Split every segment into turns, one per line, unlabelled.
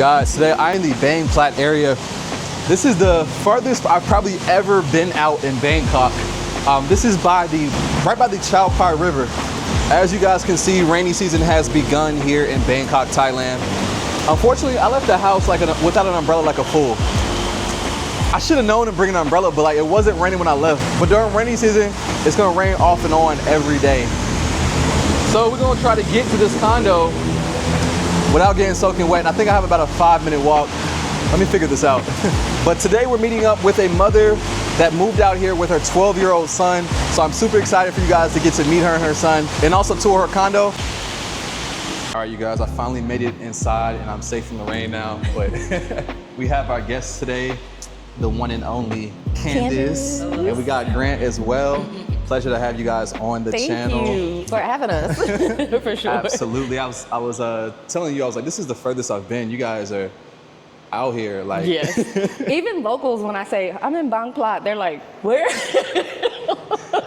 Guys, today I'm in the Bang Plat area. This is the farthest I've probably ever been out in Bangkok. This is right by the Chao Phraya River. As you guys can see, rainy season has begun here in Bangkok, Thailand. Unfortunately, I left the house without an umbrella like a fool. I should have known to bring an umbrella, but it wasn't raining when I left. But during rainy season, it's gonna rain off and on every day. So we're gonna try to get to this condo without getting soaking wet. And I think I have about a 5-minute walk. Let me figure this out. But today we're meeting up with a mother that moved out here with her 12-year-old son. So I'm super excited for you guys to get to meet her and her son and also tour her condo. All right, you guys, I finally made it inside and I'm safe from the rain now. But we have our guests today, the one and only Candace. And we got Grant as well. Pleasure to have you guys on the channel.
Thank you for having us, for sure.
Absolutely. I was telling you, I was like, this is the furthest I've been. You guys are out here, like.
Yes. Even locals, when I say I'm in Bangkok, they're like, where?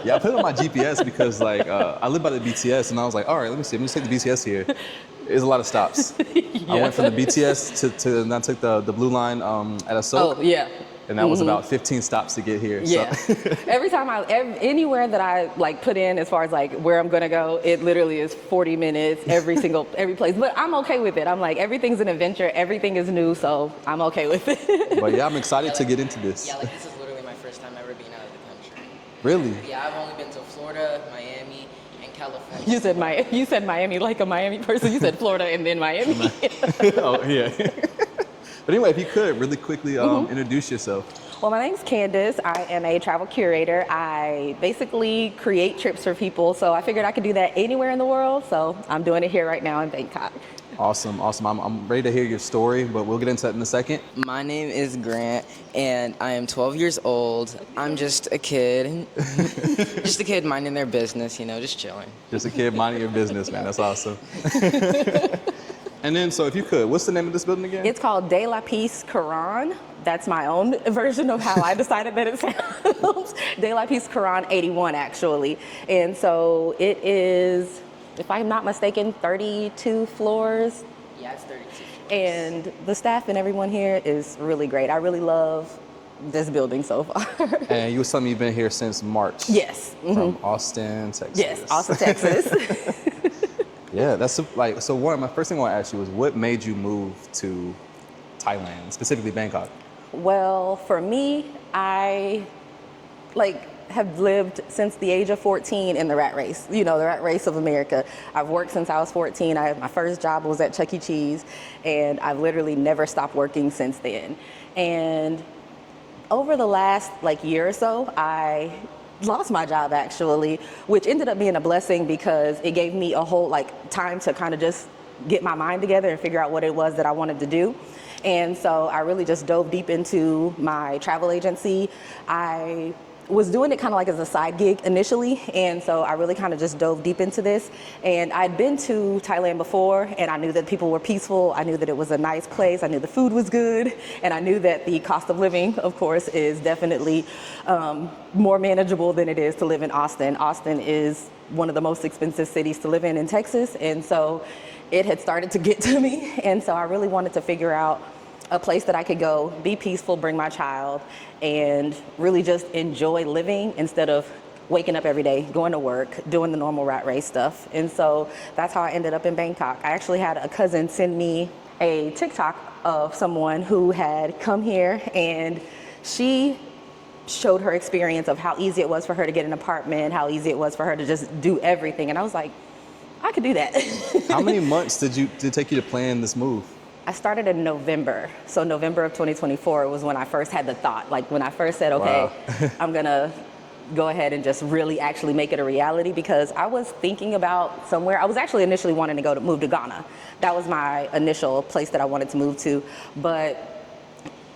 Yeah, I put it on my GPS because I live by the BTS, and I was like, all right, let me see. I'm just take the BTS here. There's a lot of stops. Yeah. I went from the BTS and I took the blue line at Asok.
Oh, yeah.
And that was about 15 stops to get here.
Yeah. So. Every time anywhere that I put in as far as where I'm gonna go, it literally is 40 minutes every place. But I'm okay with it. I'm like, everything's an adventure, everything is new, so I'm okay with it.
But yeah, I'm excited to get into this.
Yeah, this is literally my first time ever being out of the country.
Really?
Yeah, I've only been to Florida, Miami, and California.
You said Miami like a Miami person. You said Florida and then Miami.
Oh, yeah. But anyway, if you could really quickly introduce yourself.
Well, my name's Candace. I am a travel curator. I basically create trips for people. So I figured I could do that anywhere in the world. So I'm doing it here right now in Bangkok.
Awesome, awesome. I'm ready to hear your story, but we'll get into that in a second.
My name is Grant, and I am 12 years old. I'm just a kid. Just a kid minding their business, just chilling.
Just a kid minding your business, man. That's awesome. And then, so if you could, what's the name of this building again?
It's called De La Peace Quran. That's my own version of how I decided that it sounds. De La Peace Quran 81, actually. And so it is, if I'm not mistaken, 32 floors.
Yeah, it's 32 floors.
And the staff and everyone here is really great. I really love this building so far.
And you were telling me you've been here since March.
Yes.
From Austin, Texas.
Yes, Austin, Texas.
Yeah, that's so my first thing I want to ask you was what made you move to Thailand, specifically Bangkok?
Well, for me, I have lived since the age of 14 in the rat race, the rat race of America. I've worked since I was 14. My first job was at Chuck E. Cheese, and I've literally never stopped working since then. And over the last year or so, I lost my job actually, which ended up being a blessing because it gave me a whole time to kind of just get my mind together and figure out what it was that I wanted to do. And so I really just dove deep into my travel agency. I was doing it kind of as a side gig initially, and so I really kind of just dove deep into this. And I'd been to Thailand before, and I knew that people were peaceful. I knew that it was a nice place. I knew the food was good, and I knew that the cost of living, of course, is definitely more manageable than it is to live in Austin. Austin is one of the most expensive cities to live in Texas, and so it had started to get to me. And so I really wanted to figure out a place that I could go, be peaceful, bring my child, and really just enjoy living instead of waking up every day, going to work, doing the normal rat race stuff. And so that's how I ended up in Bangkok. I actually had a cousin send me a TikTok of someone who had come here, and she showed her experience of how easy it was for her to get an apartment, how easy it was for her to just do everything. And I was like, I could do that.
How many months did it take you to plan this move?
I started in November. So November of 2024 was when I first had the thought. When I first said, okay, wow. I'm gonna go ahead and just really actually make it a reality, because I was thinking about somewhere. I was actually initially wanting to move to Ghana. That was my initial place that I wanted to move to. But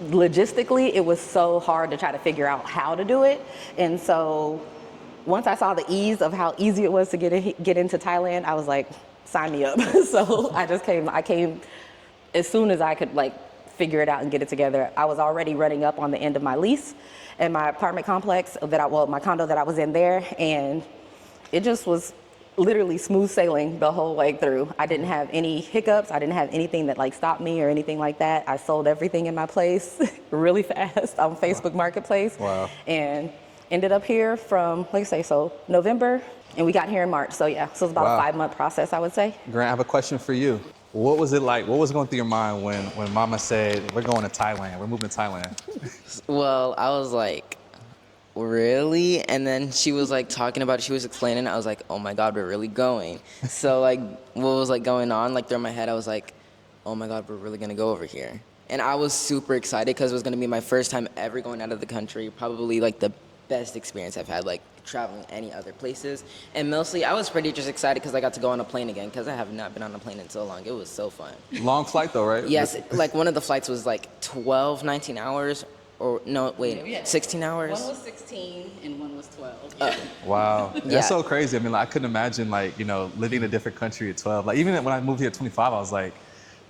logistically, it was so hard to try to figure out how to do it. And so once I saw the ease of how easy it was to get into Thailand, I was like, sign me up. So I came as soon as I could figure it out and get it together. I was already running up on the end of my lease in my apartment complex my condo that I was in there, and it just was literally smooth sailing the whole way through. I didn't have any hiccups. I didn't have anything that like stopped me or anything like that. I sold everything in my place really fast on Facebook Marketplace.
Wow.
And ended up here from, like I say, so November, and we got here in March. So yeah, so it's about
Wow.
a 5-month process, I would say.
Grant, I have a question for you. What was it like? What was going through your mind when Mama said, we're going to Thailand, we're moving to Thailand?
Well, I was like, really? And then she was like talking about it, she was explaining it. I was like, oh my God, we're really going. So like what was like going on like through my head, I was like, oh my God, we're really gonna go over here. And I was super excited because it was gonna be my first time ever going out of the country, probably like the best experience I've had, like traveling any other places. And mostly I was pretty just excited because I got to go on a plane again because I have not been on a plane in so long. It was so fun.
Long flight though, right?
Yes, like one of the flights was like 12, 19 hours. Or no, wait, 16 hours?
One was 16 and one was 12.
Wow, that's
Yeah.
so crazy. I mean, like, I couldn't imagine like, you know, living in a different country at 12. Like even when I moved here at 25, I was like,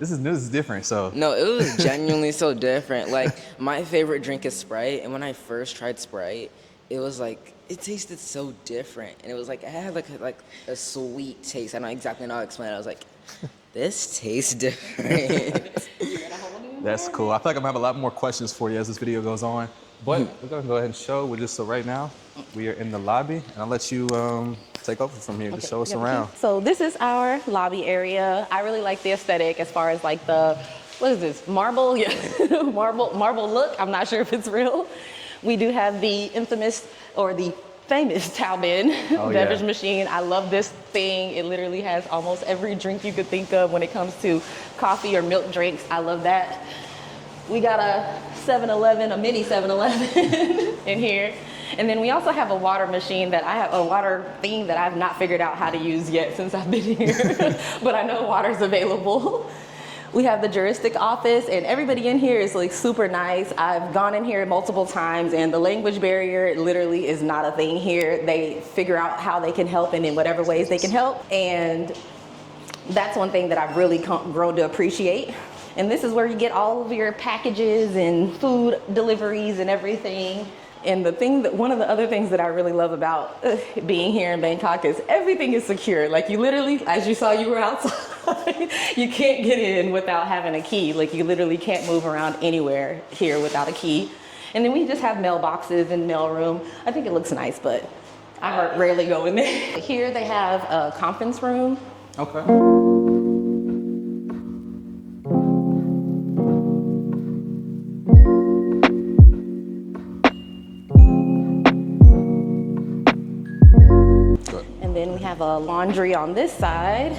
this is different. So
No, it was genuinely so different. Like my favorite drink is Sprite, and when I first tried Sprite, it was like it tasted so different, and it was like it had like a sweet taste. I don't exactly know how to explain it. I was like, this tastes different.
that's cool. I feel like I'm gonna have a lot more questions for you as this video goes on. But we're gonna go ahead and show. So right now, we are in the lobby, and I'll let you take over from here. Just show us around.
So this is our lobby area. I really like the aesthetic as far as like the, what is this, marble? Yeah, marble look. I'm not sure if it's real. We do have the infamous or the famous Taubin beverage machine. I love this thing. It literally has almost every drink you could think of when it comes to coffee or milk drinks. I love that. We got a 7-Eleven, a mini 7-Eleven in here. And then we also have a water machine that I have, a water thing that I've not figured out how to use yet since I've been here, but I know water's available. We have the juristic office, and everybody in here is like super nice. I've gone in here multiple times, and the language barrier literally is not a thing here. They figure out how they can help and in whatever ways they can help. And that's one thing that I've really grown to appreciate. And this is where you get all of your packages and food deliveries and everything. And the thing that, one of the other things that I really love about being here in Bangkok is everything is secure. Like you literally, as you saw, you were outside, you can't get in without having a key. Like you literally can't move around anywhere here without a key. And then we just have mailboxes and mailroom. I think it looks nice, but I rarely go in there. Here they have a conference room.
Okay.
And then we have a laundry on this side,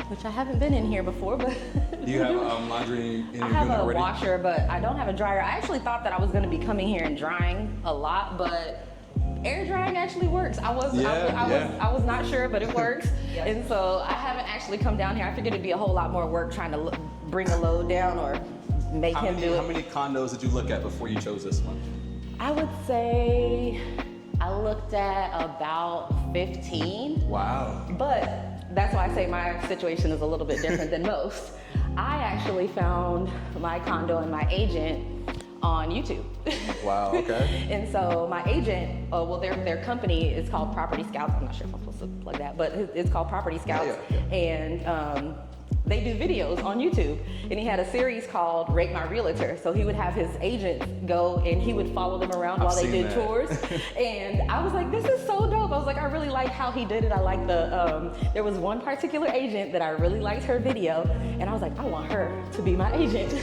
which I haven't been in here before, but
Do you have laundry in your
I have
unit
a
already?
washer, but I don't have a dryer. I actually thought that I was gonna be coming here and drying a lot, but air drying actually works. I was not sure, but it works. And so I haven't actually come down here. I figured it'd be a whole lot more work trying to bring a load down or make him do it.
How many condos did you look at before you chose this one?
I would say I looked at about 15.
Wow.
But that's why I say my situation is a little bit different than most. I actually found my condo and my agent on YouTube.
Wow, okay.
And so my agent, their company is called Property Scouts. I'm not sure if I'm supposed to plug that, but it's called Property Scouts.
Yeah.
And they do videos on YouTube. And he had a series called Rate My Realtor. So he would have his agents go and he would follow them around while they did tours. And I was like, this is so dope. I was like, I really like how he did it. I like there was one particular agent that I really liked her video. And I was like, I want her to be my agent.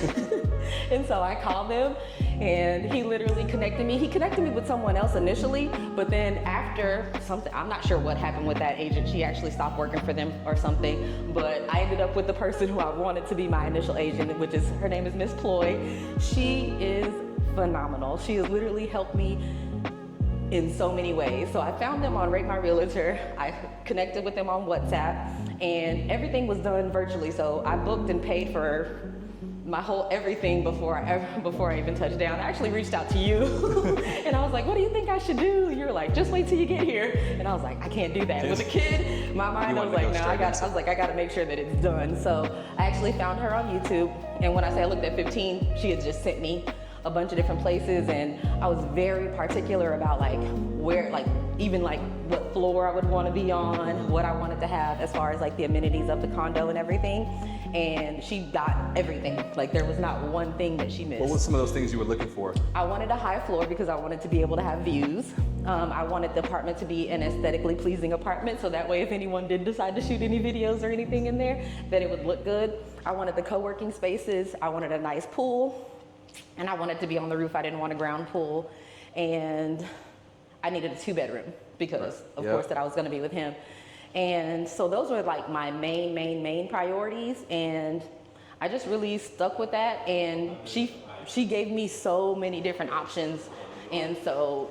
And so I called him and he literally connected me. He connected me with someone else initially, but then after something, I'm not sure what happened with that agent. She actually stopped working for them or something, but I ended up with the person who I wanted to be my initial agent, which is, her name is Miss Ploy. She is phenomenal. She has literally helped me in so many ways. So I found them on Rate My Realtor. I connected with them on WhatsApp and everything was done virtually. So I booked and paid for my whole everything before I even touched down. I actually reached out to you and I was like, what do you think I should do? You were like, just wait till you get here. And I was like, I can't do that. With a kid, my mind, I was like, no, I gotta make sure that it's done. So I actually found her on YouTube. And when I say I looked at 15, she had just sent me a bunch of different places, and I was very particular about like where, like even like what floor I would want to be on, what I wanted to have as far as like the amenities of the condo and everything. And she got everything. Like there was not one thing that she missed.
What was some of those things you were looking for?
I wanted a high floor because I wanted to be able to have views. I wanted the apartment to be an aesthetically pleasing apartment, so that way if anyone did decide to shoot any videos or anything in there, that it would look good. I wanted the co-working spaces. I wanted a nice pool, and I wanted to be on the roof. I didn't want a ground pool, and I needed a 2-bedroom because of course that I was gonna be with him. And so those were like my main priorities, and I just really stuck with that. And she gave me so many different options. And so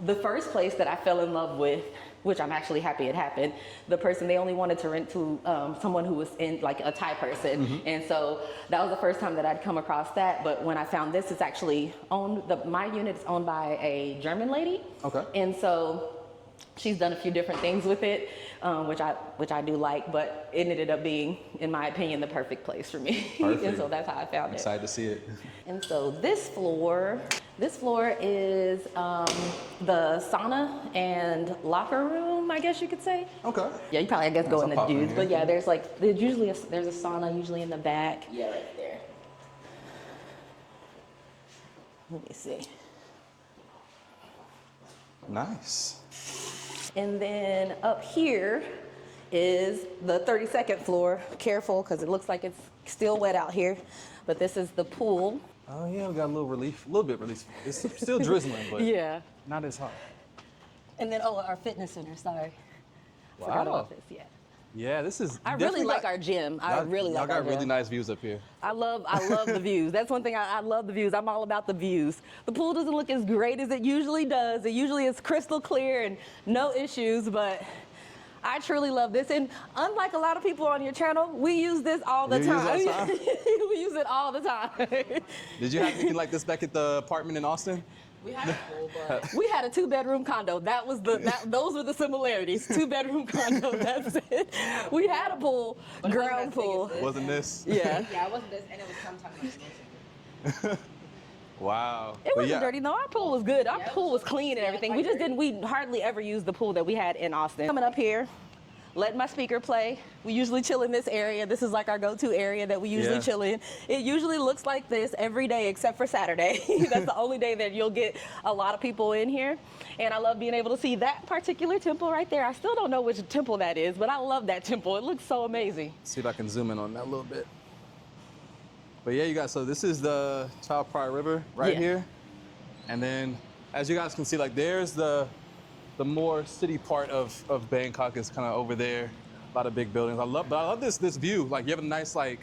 the first place that I fell in love with, which I'm actually happy it happened, the person, they only wanted to rent to someone who was in like a Thai person. And so that was the first time that I'd come across that. But when I found this, it's actually owned, my unit is owned by a German lady. Okay. And so she's done a few different things with it, which I do like, but it ended up being, in my opinion, the perfect place for me. And so that's how I found it.
Excited to see it.
And so this floor is the sauna and locker room, I guess you could say.
Okay.
Yeah, you probably, I guess, go in the dudes, but yeah, there's like, there's a sauna usually in the back. Yeah, right there. Let me see.
Nice.
And then up here is the 32nd floor. Careful, because it looks like it's still wet out here. But this is the pool.
Oh yeah, we got a little bit relief. It's still drizzling, but
yeah,
not as hot.
And then, our fitness center, sorry.
Wow.
Forgot about this, yeah.
Yeah, this is.
I really like our gym. I really like our gym.
Y'all got really nice views up here.
I love the views. That's one thing, I love the views. I'm all about the views. The pool doesn't look as great as it usually does. It usually is crystal clear and no issues, but I truly love this. And unlike a lot of people on your channel, we use this all the time. We use it all the time.
Did you have anything like this back at the apartment in Austin?
We had a pool, but we had a 2-bedroom condo. That was those were the similarities. 2-bedroom condo. That's it. We had a pool, ground pool.
Wasn't this?
Yeah.
Yeah, it wasn't this, and it was sometimes.
Wow.
It wasn't dirty. No, our pool was good. Our pool was clean and everything. We hardly ever used the pool that we had in Austin. Coming up here, let my speaker play. We usually chill in this area. This is like our go-to area that we usually chill in. It usually looks like this every day except for Saturday. That's the only day that you'll get a lot of people in here. And I love being able to see that particular temple right there. I still don't know which temple that is, but I love that temple. It looks so amazing.
See if I can zoom in on that a little bit. But yeah, you guys, so this is the Chao Phraya River right here. And then as you guys can see, like there's the more city part of Bangkok is kind of over there. A lot of big buildings. I love this view. Like you have a nice like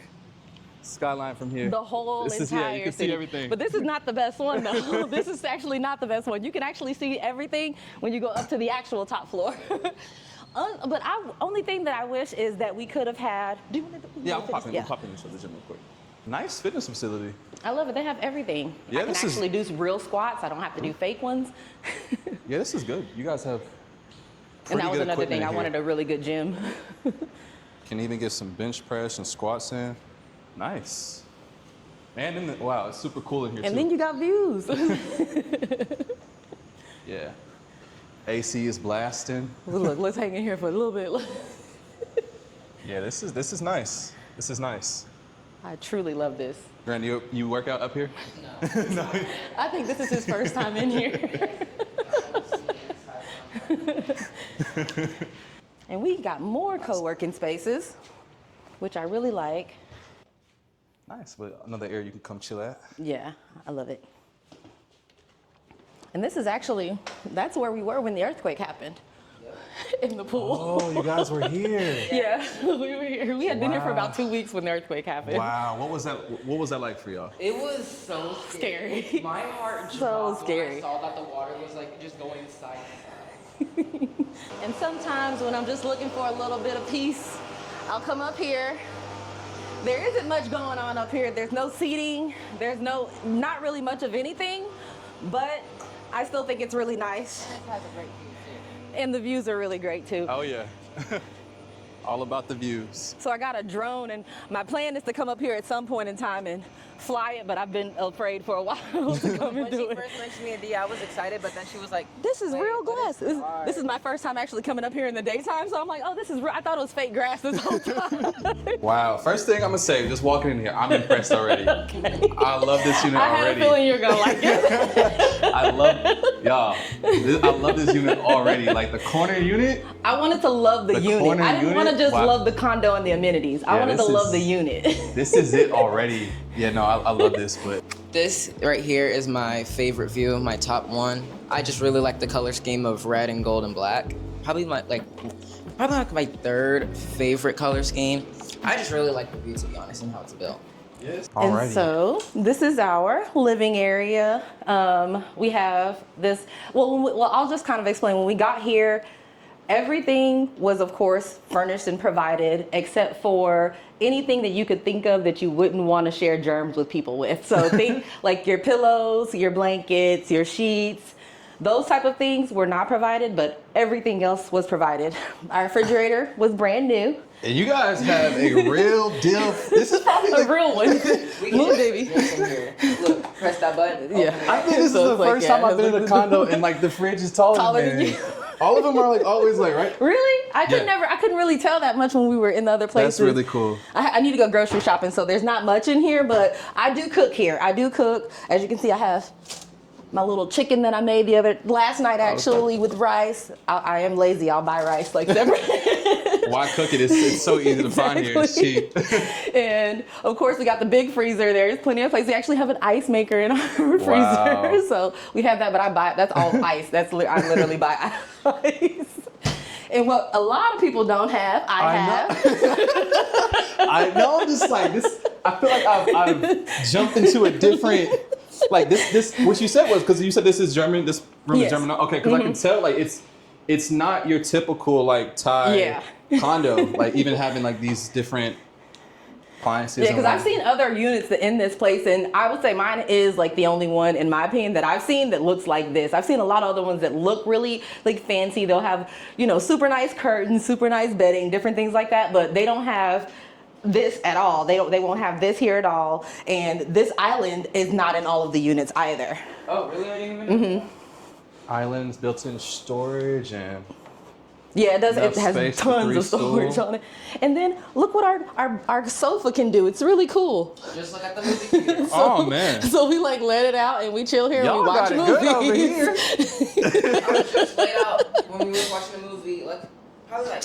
skyline from here.
The whole entire
yeah, you can
city.
see everything.
But this is not the best one though. This is actually not the best one. You can actually see everything when you go up to the actual top floor. But only thing that I wish is that we could have had. Do you want to?
Yeah, I'll pop in into the gym real quick. Nice fitness facility.
I love it. They have everything.
Yeah,
I can actually do real squats. I don't have to do fake ones.
Yeah, this is good. You guys have
and that was another thing. I wanted a really good gym.
Can even get some bench press and squats in. Nice. Man, wow, it's super cool in here
and
too.
then you got views.
Yeah. AC is blasting.
Look, let's hang in here for a little bit.
Yeah, this is nice. This is nice.
I truly love this.
Grant, you work out up here?
No.
No.
I think this is his first time in here. And we got more co-working spaces, which I really like.
Nice, but another area you can come chill at.
Yeah, I love it. And this is actually, that's where we were when the earthquake happened. In the pool.
Oh, you guys were here.
Yeah, we were here. We had been here for about 2 weeks when the earthquake happened.
Wow, what was that like for y'all?
It was so scary. My heart dropped when I saw that the water was like just going side to side.
And sometimes when I'm just looking for a little bit of peace, I'll come up here. There isn't much going on up here. There's no seating. There's not really much of anything, but I still think it's really nice.
It has a great view too.
And the views are really great too.
Oh yeah. All about the views.
So I got a drone and my plan is to come up here at some point in time and fly it, but I've been afraid for a while to come and
When
do
she
it.
first mentioned the idea, I was excited, but then she was like,
This is
"Wait,
real
but
glass.
it's
This is my first time actually coming up here in the daytime, so I'm like, oh, this is real. I thought it was fake grass this whole time.
Wow. First thing I'm gonna say, just walking in here, I'm impressed already. I love this unit
I had
already.
a feeling you were gonna like it.
I love this unit already. Like the corner unit.
I wanted to love the unit.
corner
I didn't want to
unit?
just
Wow.
love the condo and the amenities. I wanted to
this
love
is-
the unit.
This is it already. Yeah, no, I love this, but
This right here is my favorite view, my top one. I just really like the color scheme of red and gold and black. Probably my my third favorite color scheme. I just really like the view, to be honest, and how it's built.
yes.
And
Alrighty.
so this is our living area. We have this, well, I'll just kind of explain. When we got here, everything was, of course, furnished and provided, except for anything that you could think of that you wouldn't want to share germs with people with. So think like your pillows, your blankets, your sheets, those type of things were not provided, but everything else was provided. Our refrigerator was brand new.
And you guys have a real deal. This is probably
A
the
real one. Move, baby.
From here. Look, press that button.
Yeah.
I think this is
So
the
it's like,
first
yeah,
time I've
it's
been in
like
a condo and like the fridge is taller
than
than
you.
All of them are like always like, right?
Really? I could
Yeah.
I couldn't really tell that much when we were in the other places.
That's really cool.
I need to go grocery shopping, so there's not much in here, but I do cook here. I do cook. As you can see, I have my little chicken that I made last night actually with rice. I am lazy. I'll buy rice like separate.
Why cook it? It's so easy to find here. It's cheap.
And of course, we got the big freezer. There's plenty of place. We actually have an ice maker in our freezer,
Wow.
so we have that. But I buy that's all ice. I literally buy ice. And what a lot of people don't have, I have.
I know this like this. I feel like I've jumped into a different. Like this. What you said was because you said this is German. This room
Yes.
is German. Okay, because I can tell like it's not your typical like Thai
Yeah.
condo. Like even having like these different appliances.
Yeah,
and,
because
like,
I've seen other units that in this place, and I would say mine is like the only one, in my opinion, that I've seen that looks like this. I've seen a lot of other ones that look really like fancy. They'll have, super nice curtains, super nice bedding, different things like that, but they don't have this at all. They won't have this here at all, and this island is not in all of the units either.
Oh, really? I didn't even know.
islands, built-in storage, and
Yeah, it does.
Enough
It has
space for
tons
3
of storage
stools.
on it. And then look what our sofa can do. It's really cool.
Just look at the movie theater.
oh man,
So we like let it out and we chill here
y'all
and we watch
got it
movies.
good over here.
I was just laid out when we were watching the movie, like, probably like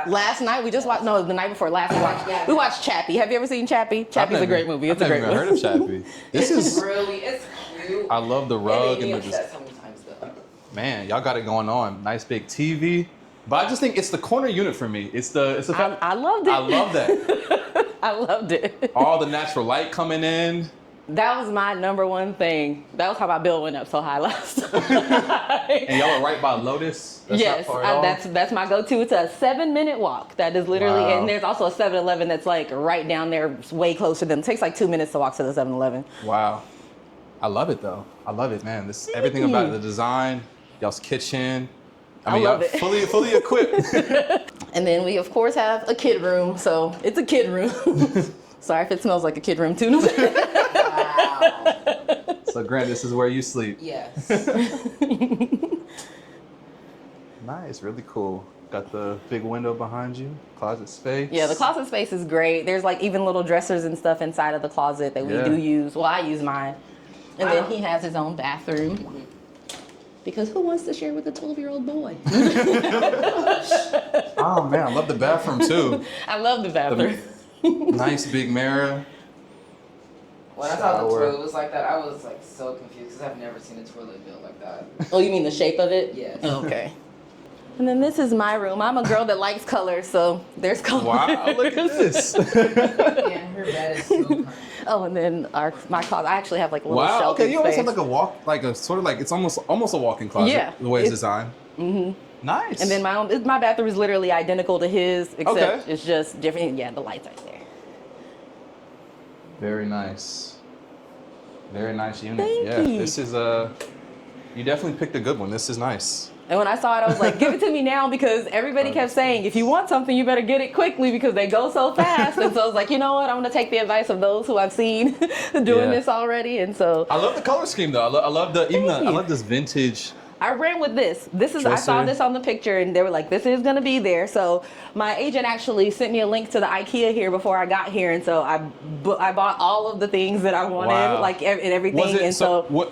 Last night we just watched. No, the night before last
Yeah.
we watched Chappie. Have you ever seen Chappie?
I've
Chappie's a
never-
great movie. It's
I've
a great
never
one.
even heard of Chappie. This is.
really, it's cute.
I love the
It
rug
made me
and the.
upset so many times though.
Man, y'all got it going on. Nice big TV. But I just think it's the corner unit for me. It's the fact.
I loved it.
I love that.
I loved it.
All the natural light coming in.
That was my number one thing. That was how my bill went up so high last night.
And y'all are right by Lotus. That's
Yes,
not far at all.
that's my go-to. It's a 7-minute walk. That is literally,
Wow.
and there's also a 7-Eleven that's like right down there, it's way closer than. It takes like 2 minutes to walk to the 7-Eleven.
Wow. I love it though. I love it, man. This everything about it, the design, y'all's kitchen. I mean,
love
y'all
it.
fully equipped.
And then we of course have a kid room, so it's a kid room. Sorry if it smells like a kid room too.
Wow.
So Grant, this is where you sleep.
Yes.
Nice, really cool. Got the big window behind you, closet space.
Yeah, the closet space is great. There's like even little dressers and stuff inside of the closet that we
Yeah.
do use. Well, I use mine. And then he has his own bathroom. Because who wants to share with a 12-year-old boy?
Oh man, I love the bathroom too.
I love the bathroom.
Nice big mirror.
When I thought the
Shower.
toilet was like that, I was like so confused because I've never seen a toilet built like that.
Oh, you mean the shape of it?
Yes.
Okay. And then this is my room. I'm a girl that likes color, so there's color.
Wow, look at this.
Yeah, her bed is so comfy.
Oh, and then my closet. I actually have like a little
Wow.
shelving
Okay, you always
space.
have like a walk, like a sort of like it's almost a walk-in closet.
Yeah,
The way it's
it's-
designed. Mm-hmm. Nice.
And then my bathroom is literally identical to his, except
Okay.
it's just different. Yeah, the lights right there.
Very nice. Very nice unit.
Thank
yeah,
you.
this is you definitely picked a good one. This is nice.
And when I saw it, I was like, give it to me now, because everybody kept saying, if you want something, you better get it quickly because they go so fast. And so I was like, you know what? I'm going to take the advice of those who I've seen doing this already. And so
I love the color scheme though. I love I love this vintage.
I ran with this. I
Dresser.
saw this on the picture and they were like, this is going to be there. So my agent actually sent me a link to the IKEA here before I got here. And so I bought all of the things that I wanted, like and everything.
Was it,
and
so what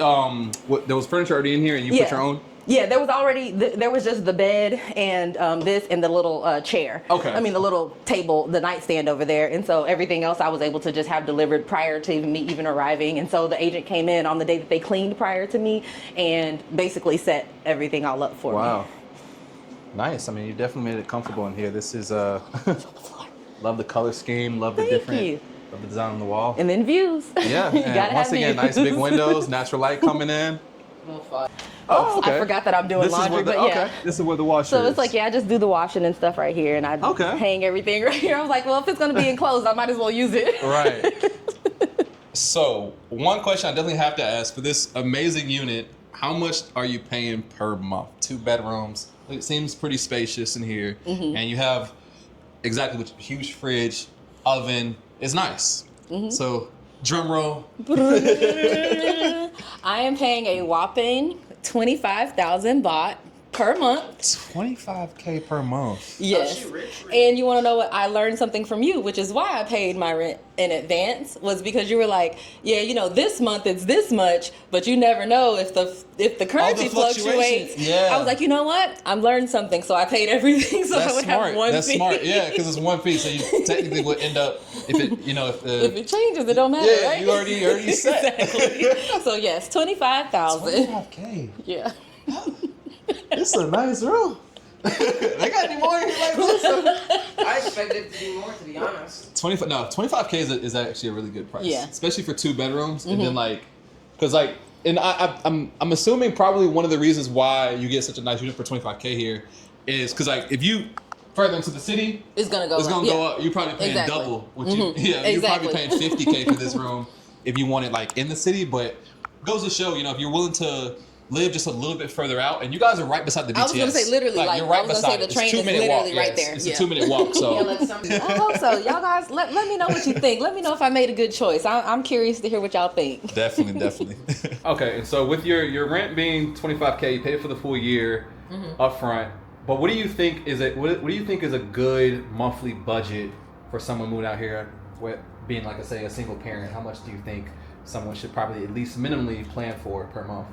there was furniture already in here and you put your own?
Yeah, there was already, there was just the bed and this and the little chair.
Okay.
I mean, the little table, the nightstand over there. And so everything else I was able to just have delivered prior to me even arriving. And so the agent came in on the day that they cleaned prior to me and basically set everything all up for me.
Wow. Nice. I mean, you definitely made it comfortable in here. This is, love the color scheme, love the different, love the design on the wall.
And then views.
Yeah, and once again, nice big windows, natural light coming in.
Oh, okay. I forgot that I'm doing laundry, but yeah.
Okay, this is where the washer is.
So it's like, I just do the washing and stuff right here, and I hang everything right here. I was like, well, if it's going to be enclosed, I might as well use it.
Right. So one question I definitely have to ask for this amazing unit, how much are you paying per month? 2 bedrooms. It seems pretty spacious in here, and you have exactly what huge fridge, oven. It's nice. So drum roll.
I am paying a whopping 25,000 baht per month.
25K per month.
Yes.
Oh, she rich.
And you want to know what? I learned something from you, which is why I paid my rent in advance, was because you were like, yeah, you know, this month it's this much, but you never know if the currency fluctuates.
Yeah.
I was like, you know what? I'm learning something, so I paid everything so I would have one fee.
That's smart. Yeah, because it's one fee, so you technically would end up if
it changes, it don't matter, right?
You already set.
Exactly. So yes, 25,000.
25K.
Yeah.
It's a nice room. They got any more in here like this?
I expected it to be more, to be honest.
25K is actually a really good price.
Yeah.
Especially for 2 bedrooms, and then and I'm assuming probably one of the reasons why you get such a nice unit for 25K here is because if you further into the city,
it's gonna go
up. You're probably paying double. You're probably paying 50K for this room if you want it in the city. But it goes to show, if you're willing to live just a little bit further out, and you guys are right beside the BTS.
I was going to say literally,
you're right beside
the train is literally right there.
It's a 2-minute walk. So
I hope so. Y'all guys, let me know what you think. Let me know if I made a good choice. I'm curious to hear what y'all think.
Definitely. Okay, and so with your rent being 25K, you paid for the full year up front. But what do you think is a good monthly budget for someone moving out here, with being a single parent? How much do you think someone should probably at least minimally plan for per month?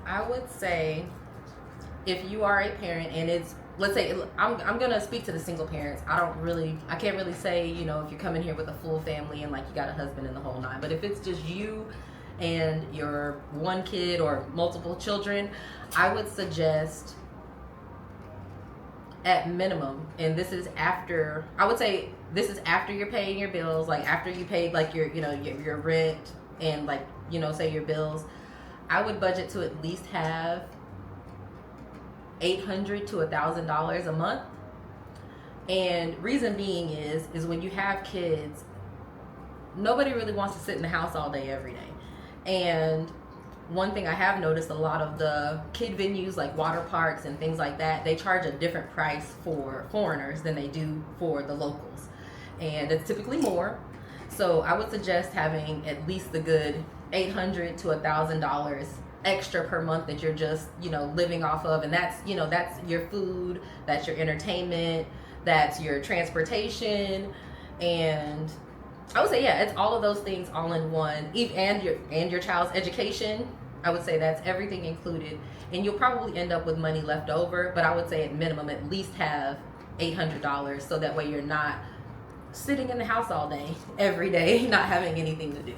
I would say if you are a parent and let's say, I'm going to speak to the single parents. I can't really say, if you're coming here with a full family and you got a husband and the whole nine, but if it's just you and your one kid or multiple children, I would suggest at minimum, and this is after, I would say this is after you're paying your bills, after you paid your rent and say your bills, I would budget to at least have $800 to $1,000 a month. And reason being is when you have kids, nobody really wants to sit in the house all day, every day. And one thing I have noticed, a lot of the kid venues like water parks and things like that, they charge a different price for foreigners than they do for the locals. And it's typically more. So I would suggest having at least the good $800 to $1,000 extra per month that you're just living off of, and that's your food, that's your entertainment, that's your transportation, and I would say it's all of those things all in one, and your child's education. I would say that's everything included, and you'll probably end up with money left over, but I would say at minimum at least have $800, so that way you're not sitting in the house all day every day not having anything to do.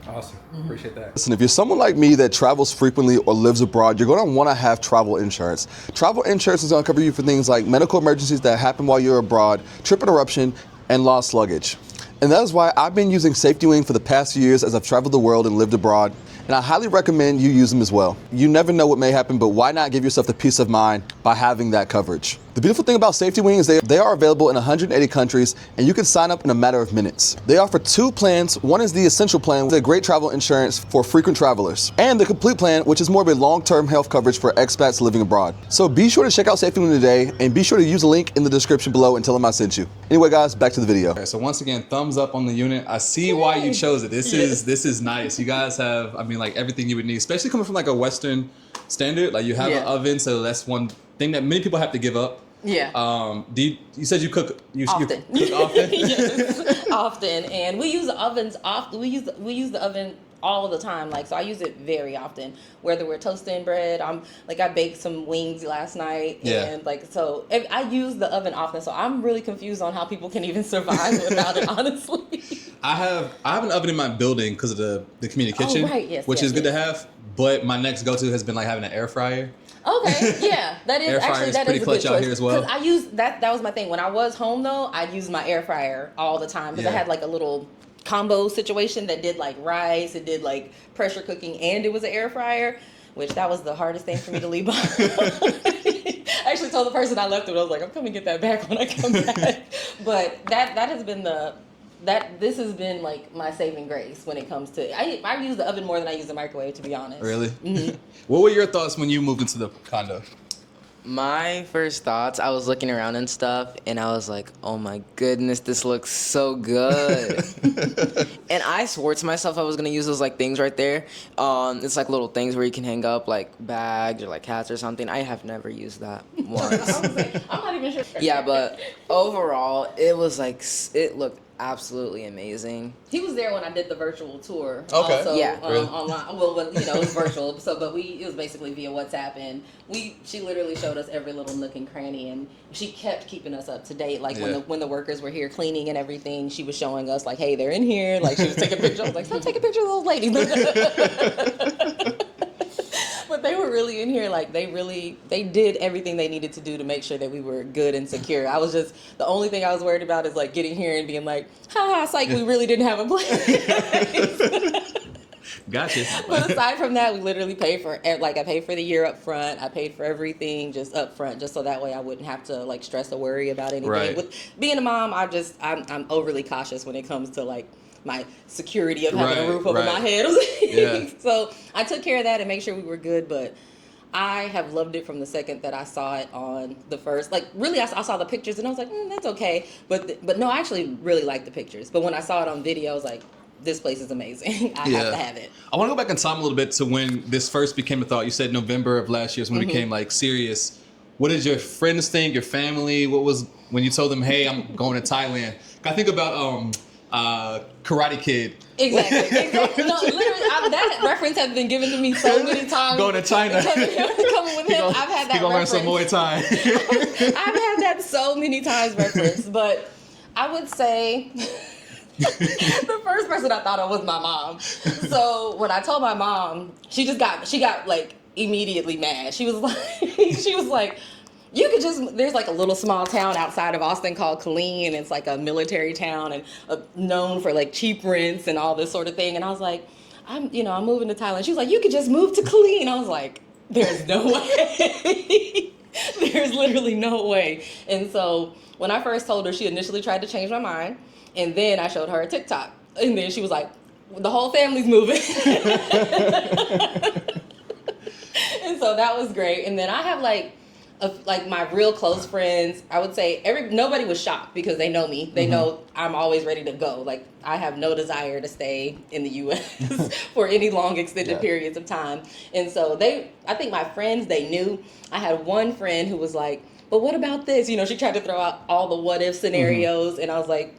Awesome. Appreciate that.
Listen, if you're someone like me that travels frequently or lives abroad, you're going to want to have travel insurance. Travel insurance is going to cover you for things like medical emergencies that happen while you're abroad, trip interruption, and lost luggage. And that is why I've been using SafetyWing for the past few years as I've traveled the world and lived abroad. and I highly recommend you use them as well. You never know what may happen, but why not give yourself the peace of mind by having that coverage? The beautiful thing about Safety Wing is they are available in 180 countries, and you can sign up in a matter of minutes. They offer 2 plans. One is the Essential Plan with a great travel insurance for frequent travelers, and the Complete Plan, which is more of a long-term health coverage for expats living abroad. So be sure to check out Safety Wing today, and be sure to use the link in the description below and tell them I sent you. Anyway, guys, back to the video.
Okay, so once again, thumbs up on the unit. I see why you chose it. This is nice. You guys have, I mean, like everything you would need, especially coming from like a Western standard. Like you have an oven, so that's one thing that many people have to give up.
Yeah.
You said you cook
Often.
You cook often?
Yes, often. And we use the ovens often. We use the oven all the time. Like, so I use it very often. Whether we're toasting bread, I baked some wings last night.
Yeah.
And so I use the oven often. So I'm really confused on how people can even survive without it, honestly.
I have an oven in my building because of the community kitchen,
right, yes,
which
yes,
is good
yes.
to have. But my next go-to has been like having an air fryer.
Okay, yeah, that is
Air fryer
actually
is
that
pretty
is a
clutch
good
out
choice.
here as well.
'Cause I use that was my thing. When I was home though, I used my air fryer all the time because I
Yeah.
had like a little combo situation that did like rice, it did like pressure cooking, and it was an air fryer, which that was the hardest thing for me to leave behind. I actually told the person I left it, I was like, I'm coming to get that back when I come back. But that has been this has been like my saving grace when it comes to I use the oven more than I use the microwave, to be honest.
Really?
Mm-hmm.
What were your thoughts when you moved into the condo?
My first thoughts, I was looking around and stuff, and I was like, oh my goodness, this looks so good. And I swore to myself I was going to use those like things right there. It's like little things where you can hang up like bags or like hats or something. I have never used that once.
I'm not even sure.
Yeah, but overall, it was like, it looked absolutely amazing.
He was there when I did the virtual tour.
Okay.
Also,
Yeah.
Really?
online. Well, it was virtual. It was basically via WhatsApp, and she literally showed us every little nook and cranny, and she kept keeping us up to date. Like when the workers were here cleaning and everything, she was showing us like, hey, they're in here. Like she was taking pictures. I was like, stop taking pictures of those ladies. But they were really in here, like they did everything they needed to do to make sure that we were good and secure. The only thing I was worried about is like getting here and being like, haha, psych, we really didn't have a plan.
Gotcha.
But aside from that, we literally paid for, I paid for the year up front. I paid for everything just up front, just so that way I wouldn't have to like stress or worry about anything.
Right.
With being a mom, I'm overly cautious when it comes to like my security of having a roof over my head.
Yeah.
So I took care of that and made sure we were good, but I have loved it from the second that I saw it on the first, like really I saw the pictures and I was like, that's okay. But no, I actually really liked the pictures. But when I saw it on video, I was like, this place is amazing. I have to have it.
I want to go back in time a little bit to when this first became a thought. You said November of last year is when it became like serious. What did your friends think, your family? What was, when you told them, hey, I'm going to Thailand? I think about Karate Kid.
Exactly. No, literally, that reference has been given to me so many times.
Going to China.
Coming with him. I've had that
He gonna learn
reference.
some Muay Thai.
I've had that so many times referenced, but I would say the first person I thought of was my mom. So when I told my mom, she got like immediately mad. She was like, you could just, there's like a little small town outside of Austin called Killeen, and it's like a military town and known for like cheap rents and all this sort of thing. And I was like, I'm moving to Thailand. She was like, you could just move to Killeen. I was like, there's no way. There's literally no way. And so when I first told her, she initially tried to change my mind. And then I showed her a TikTok. And then she was like, the whole family's moving. And so that was great. And then I have like my real close friends, I would say nobody was shocked because they know me. They know I'm always ready to go. Like I have no desire to stay in the U.S. for any long extended periods of time. And so I think my friends, they knew. I had one friend who was like, but what about this? She tried to throw out all the what if scenarios. And I was like,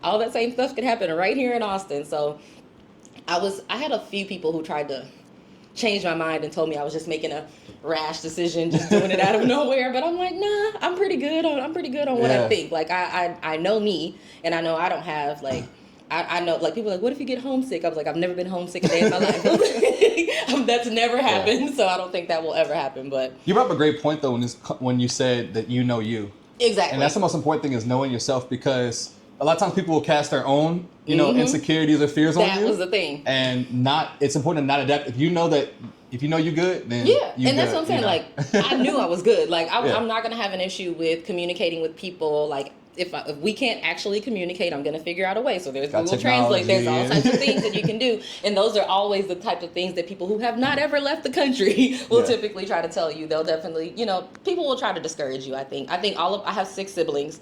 all that same stuff could happen right here in Austin. So I had a few people who tried to change my mind and told me I was just making a rash decision, just doing it out of nowhere. But I'm like, nah, I'm pretty good on what I think. Like I know me, and I know I don't have like, I know, like people are like, what if you get homesick? I was like, I've never been homesick a day in my life. That's never happened, so I don't think that will ever happen. But
You brought up a great point though when you said that you know you.
Exactly.
And that's the most important thing, is knowing yourself, because a lot of times people will cast their own, you know, insecurities or fears on you.
That was the thing.
And it's important to not adapt. If you know you're good, then
yeah,
you're
and that's
good,
what I'm saying.
you know?
Like, I knew I was good. Like,
Yeah.
I'm not gonna have an issue with communicating with people. Like, if we can't actually communicate, I'm gonna figure out a way. So there's
Got
Google
technology.
Translate. There's all types of things that you can do, and those are always the types of things that people who have not ever left the country will
Yeah.
typically try to tell you. They'll definitely, you know, people will try to discourage you. I think I have 6 siblings.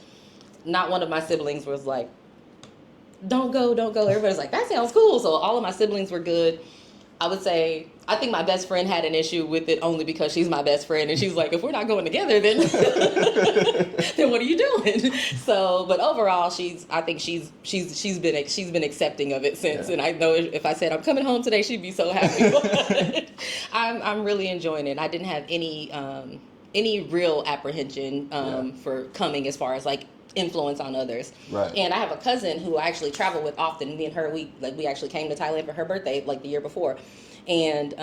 Not one of my siblings was like, don't go. Everybody's like, that sounds cool. So all of my siblings were good. I would say, I think my best friend had an issue with it only because she's my best friend, and she's like, if we're not going together, then then what are you doing? So, but overall, I think she's been accepting of it since, and I know if I said I'm coming home today, she'd be so happy. But I'm really enjoying it. I didn't have any real apprehension for coming as far as like influence on others.
Right.
And I have a cousin who I actually travel with often. Me and her, we actually came to Thailand for her birthday like the year before, and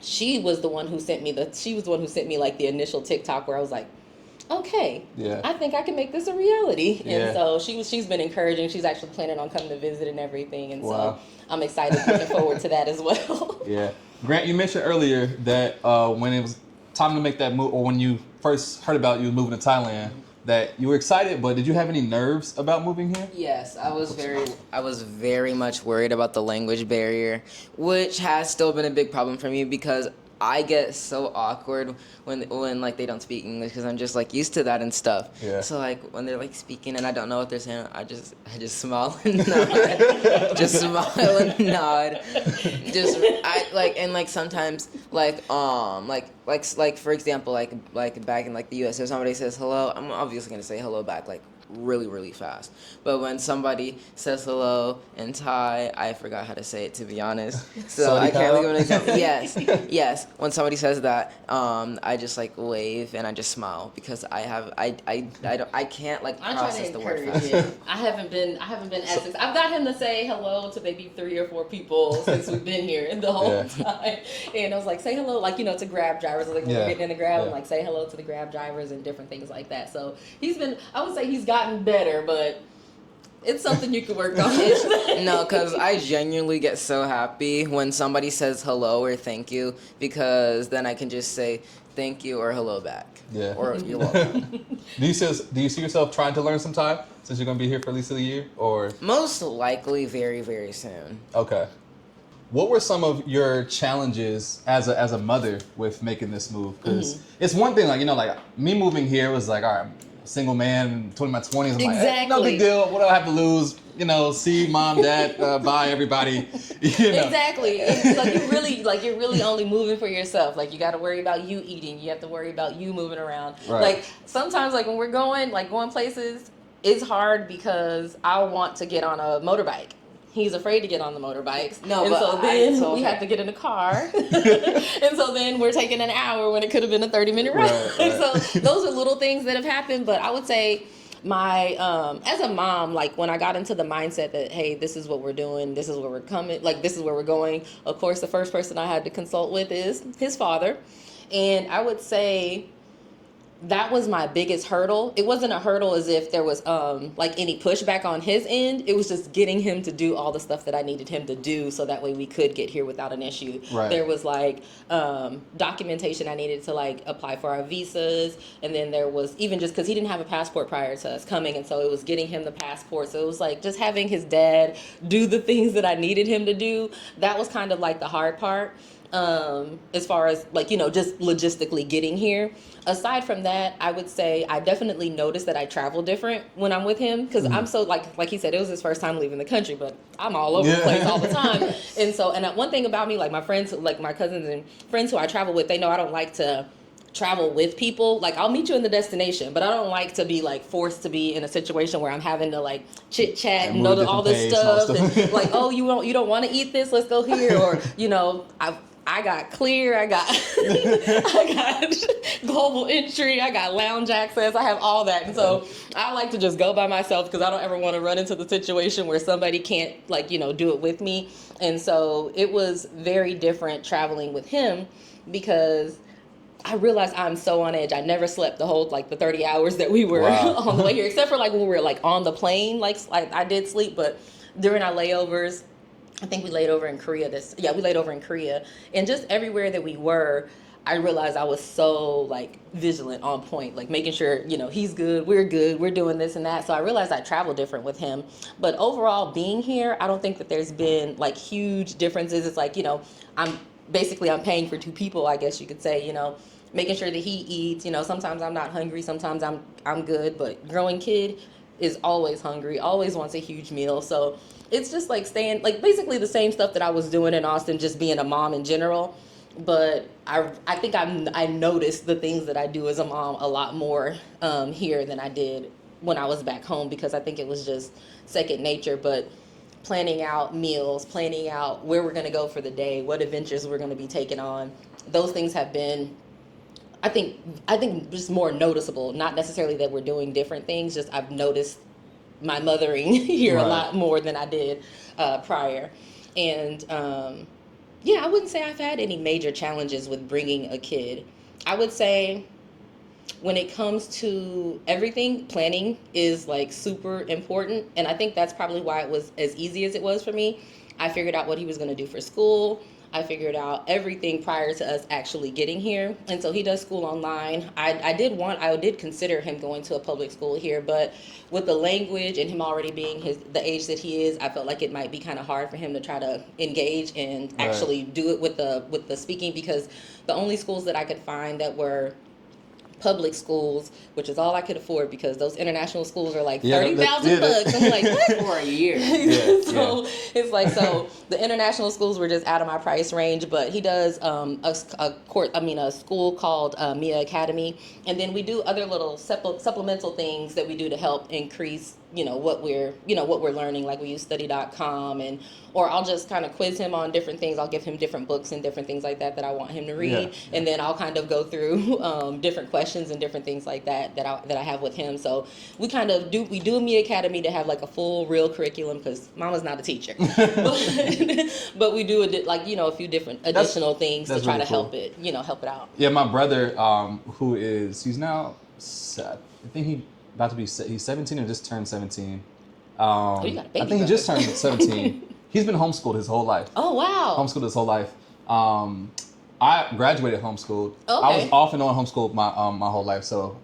she was the one who sent me like the initial TikTok where I was like, okay, I think I can make this a reality. And so she's been encouraging. She's actually planning on coming to visit and everything, and so I'm excited, looking forward to that as well.
Yeah. Grant, you mentioned earlier that when it was time to make that move, or when you first heard about you moving to Thailand, that you were excited, but did you have any nerves about moving here?
Yes, I was very much worried about the language barrier, which has still been a big problem for me because I get so awkward when like they don't speak English because I'm just like used to that and stuff. Yeah. So like when they're like speaking and I don't know what they're saying, I just smile and nod. Just smile and nod. Sometimes like for example like back in like the US, if somebody says hello, I'm obviously gonna say hello back like really, really fast. But when somebody says hello in Thai, I forgot how to say it, to be honest. So I can't think of an example. Yes. When somebody says that, I just like wave and I just smile because I can't like process the word fast.
I haven't been I've got him to say hello to maybe 3 or 4 people since we've been here in the whole time. And I was like, say hello, like, you know, to Grab drivers. Like when we're getting in the Grab, I'm like, say hello to the Grab drivers and different things like that. So I would say he's gotten better, but it's something you can work on.
No, because I genuinely get so happy when somebody says hello or thank you, because then I can just say thank you or hello back. Yeah. Or you're welcome.
Do you see yourself trying to learn some Thai since you're going to be here for at least a year? Or
most likely very, very soon.
Okay. What were some of your challenges as a mother with making this move? Because it's one thing, like, you know, like me moving here was like, all right, single man, 20 my 20s. I'm like, hey, no big deal. What do I have to lose? You know, see mom, dad, bye everybody. You know.
Exactly. It's like you're really only moving for yourself. Like you got to worry about you eating. You have to worry about you moving around. Right. Like sometimes, like when we're going places, it's hard because I want to get on a motorbike. He's afraid to get on the motorbikes. No, and so then we have to get in a car. And so then we're taking an hour when it could have been a 30-minute ride. Right. So those are little things that have happened. But I would say my, as a mom, like when I got into the mindset that, hey, this is what we're doing, this is where we're coming, like this is where we're going. Of course, the first person I had to consult with is his father. And I would say that was my biggest hurdle. It wasn't a hurdle as if there was like any pushback on his end. It was just getting him to do all the stuff that I needed him to do so that way we could get here without an issue. Right. There was like documentation I needed to like apply for our visas, and then there was even just because he didn't have a passport prior to us coming, and so it was getting him the passport. So it was like just having his dad do the things that I needed him to do. That was kind of like the hard part. As far as like, you know, just logistically getting here. Aside from that, I would say I definitely noticed that I travel different when I'm with him because I'm so like he said, it was his first time leaving the country, but I'm all over the place all the time. And so, and one thing about me, like my friends, like my cousins and friends who I travel with, they know I don't like to travel with people. Like I'll meet you in the destination, but I don't like to be like forced to be in a situation where I'm having to like chit chat and know all this stuff and like, oh, you don't want to eat this, let's go here, or you know, I got Clear, I got Global Entry, I got lounge access, I have all that. And so I like to just go by myself because I don't ever want to run into the situation where somebody can't like, you know, do it with me. And so it was very different traveling with him because I realized I'm so on edge. I never slept the whole the 30 hours that we were
Wow.
on the way here, except for when we were on the plane. I did sleep, but during our layovers, I think we laid over in Korea. We laid over in Korea, and just everywhere that we were, I realized I was so vigilant, on point, making sure he's good, we're doing this and that. So I realized I travel different with him. But overall, being here, I don't think that there's been huge differences. It's I'm paying for two people, I guess you could say. Making sure that he eats. Sometimes I'm not hungry, sometimes I'm good. But growing kid is always hungry, always wants a huge meal. So it's just staying basically the same stuff that I was doing in Austin, just being a mom in general. But I think I noticed the things that I do as a mom a lot more here than I did when I was back home, because I think it was just second nature. But planning out meals, planning out where we're going to go for the day, what adventures we're going to be taking on, those things have been, I think just more noticeable. Not necessarily that we're doing different things, just I've noticed my mothering here a lot more than I did prior. And I wouldn't say I've had any major challenges with bringing a kid. I would say when it comes to everything, planning is super important. And I think that's probably why it was as easy as it was for me. I figured out what he was going to do for school. I figured out everything prior to us actually getting here. And so he does school online. I did consider him going to a public school here, but with the language and him already being the age that he is, I felt like it might be kind of hard for him to try to engage and actually do it with the speaking, because the only schools that I could find that were public schools, which is all I could afford, because those international schools are $30,000. I'm like, what?
For a year.
It's so the international schools were just out of my price range. But he does a school called Mia Academy, and then we do other little supplemental things that we do to help increase what we're learning. We use study.com, or I'll just kind of quiz him on different things. I'll give him different books and different things like that I want him to read, and then I'll kind of go through different questions and different things like that I have with him. So we kind of do a Mia Academy to have a full real curriculum, because Mama's not a teacher, but we do a few different additional things to try to help it out.
Yeah, my brother, he's now, I think he's 17 or just turned 17.
You got a baby
I think he just turned 17. He's been homeschooled his whole life.
Oh, wow.
Homeschooled his whole life. I graduated homeschooled.
Okay.
I was off and on homeschooled my whole life. So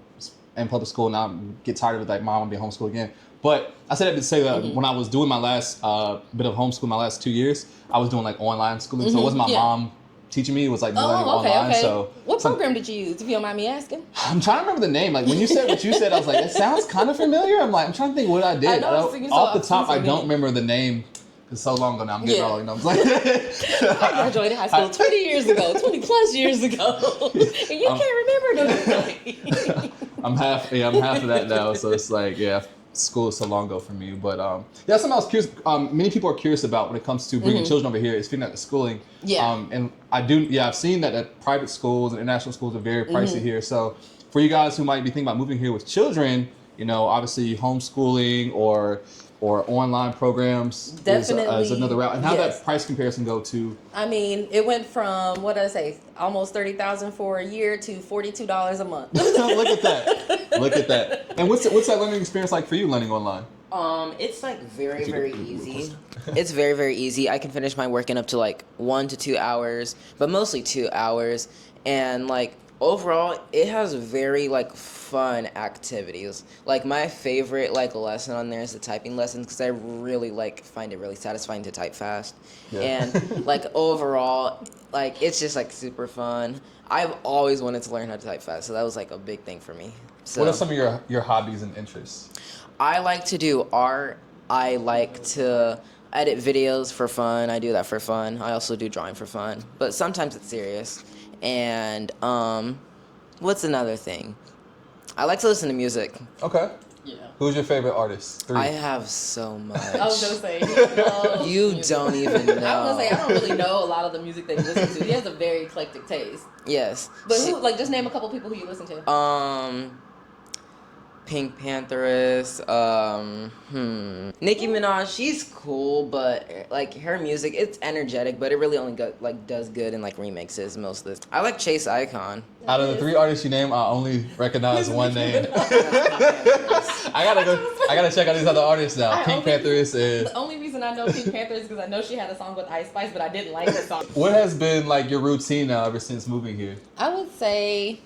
in public school, now I get tired of it, Mom, I'm being homeschooled again. But I said that to say that when I was doing my last bit of homeschool, my last 2 years, I was doing online schooling. So it wasn't my mom teaching me, it was learning online.
Okay.
So
what program did you use, if you don't mind me asking?
I'm trying to remember the name. When you said what you said, I was like, it sounds kind of familiar. I'm trying to think what I did. Off the top, I don't remember the name. It's so long ago now. I'm getting all, I
graduated high school 20 years ago, 20 plus years ago, and you can't remember them.
I'm half of that now. So it's school is so long ago for me. But something I was curious. Many people are curious about when it comes to bringing children over here is figuring out the schooling. And I've seen that private schools and international schools are very pricey here. So for you guys who might be thinking about moving here with children, obviously homeschooling or online programs
definitely
is another route. And how that price comparison go to?
I mean, it went from, what did I say, almost $30,000 for a year to $42 a month.
Look at that. And what's that learning experience like for you, learning online?
It's very, very easy. It's very, very easy. I can finish my work in up to 1 to 2 hours, but mostly 2 hours. And overall, it has very fun activities. My favorite lesson on there is the typing lessons, because I really find it really satisfying to type fast. And overall, it's just super fun. I've always wanted to learn how to type fast, so that was a big thing for me. So,
what are some of your hobbies and interests?
I like to do art. I like to edit videos for fun. I do that for fun. I also do drawing for fun, but sometimes it's serious. And what's another thing? I like to listen to music.
Okay.
Yeah.
Who's your favorite artist? 3.
I have so much.
I was gonna say.
You don't even know.
I was gonna say, I don't really know a lot of the music that he listens to. He has a very eclectic taste.
Yes.
But who? Just name a couple people who you listen to.
Pink Pantheress, Nicki Minaj, she's cool, but like her music, it's energetic, but it really only does good in like remixes most of the. I like Chase Icon.
Out of the 3 artists you name, I only recognize one name. I gotta check out these other artists now. Pink Pantheress is.
The only reason I know Pink Panther is because I know she had a song with Ice Spice, but I didn't like her song.
What has been like your routine now ever since moving here?
I would say,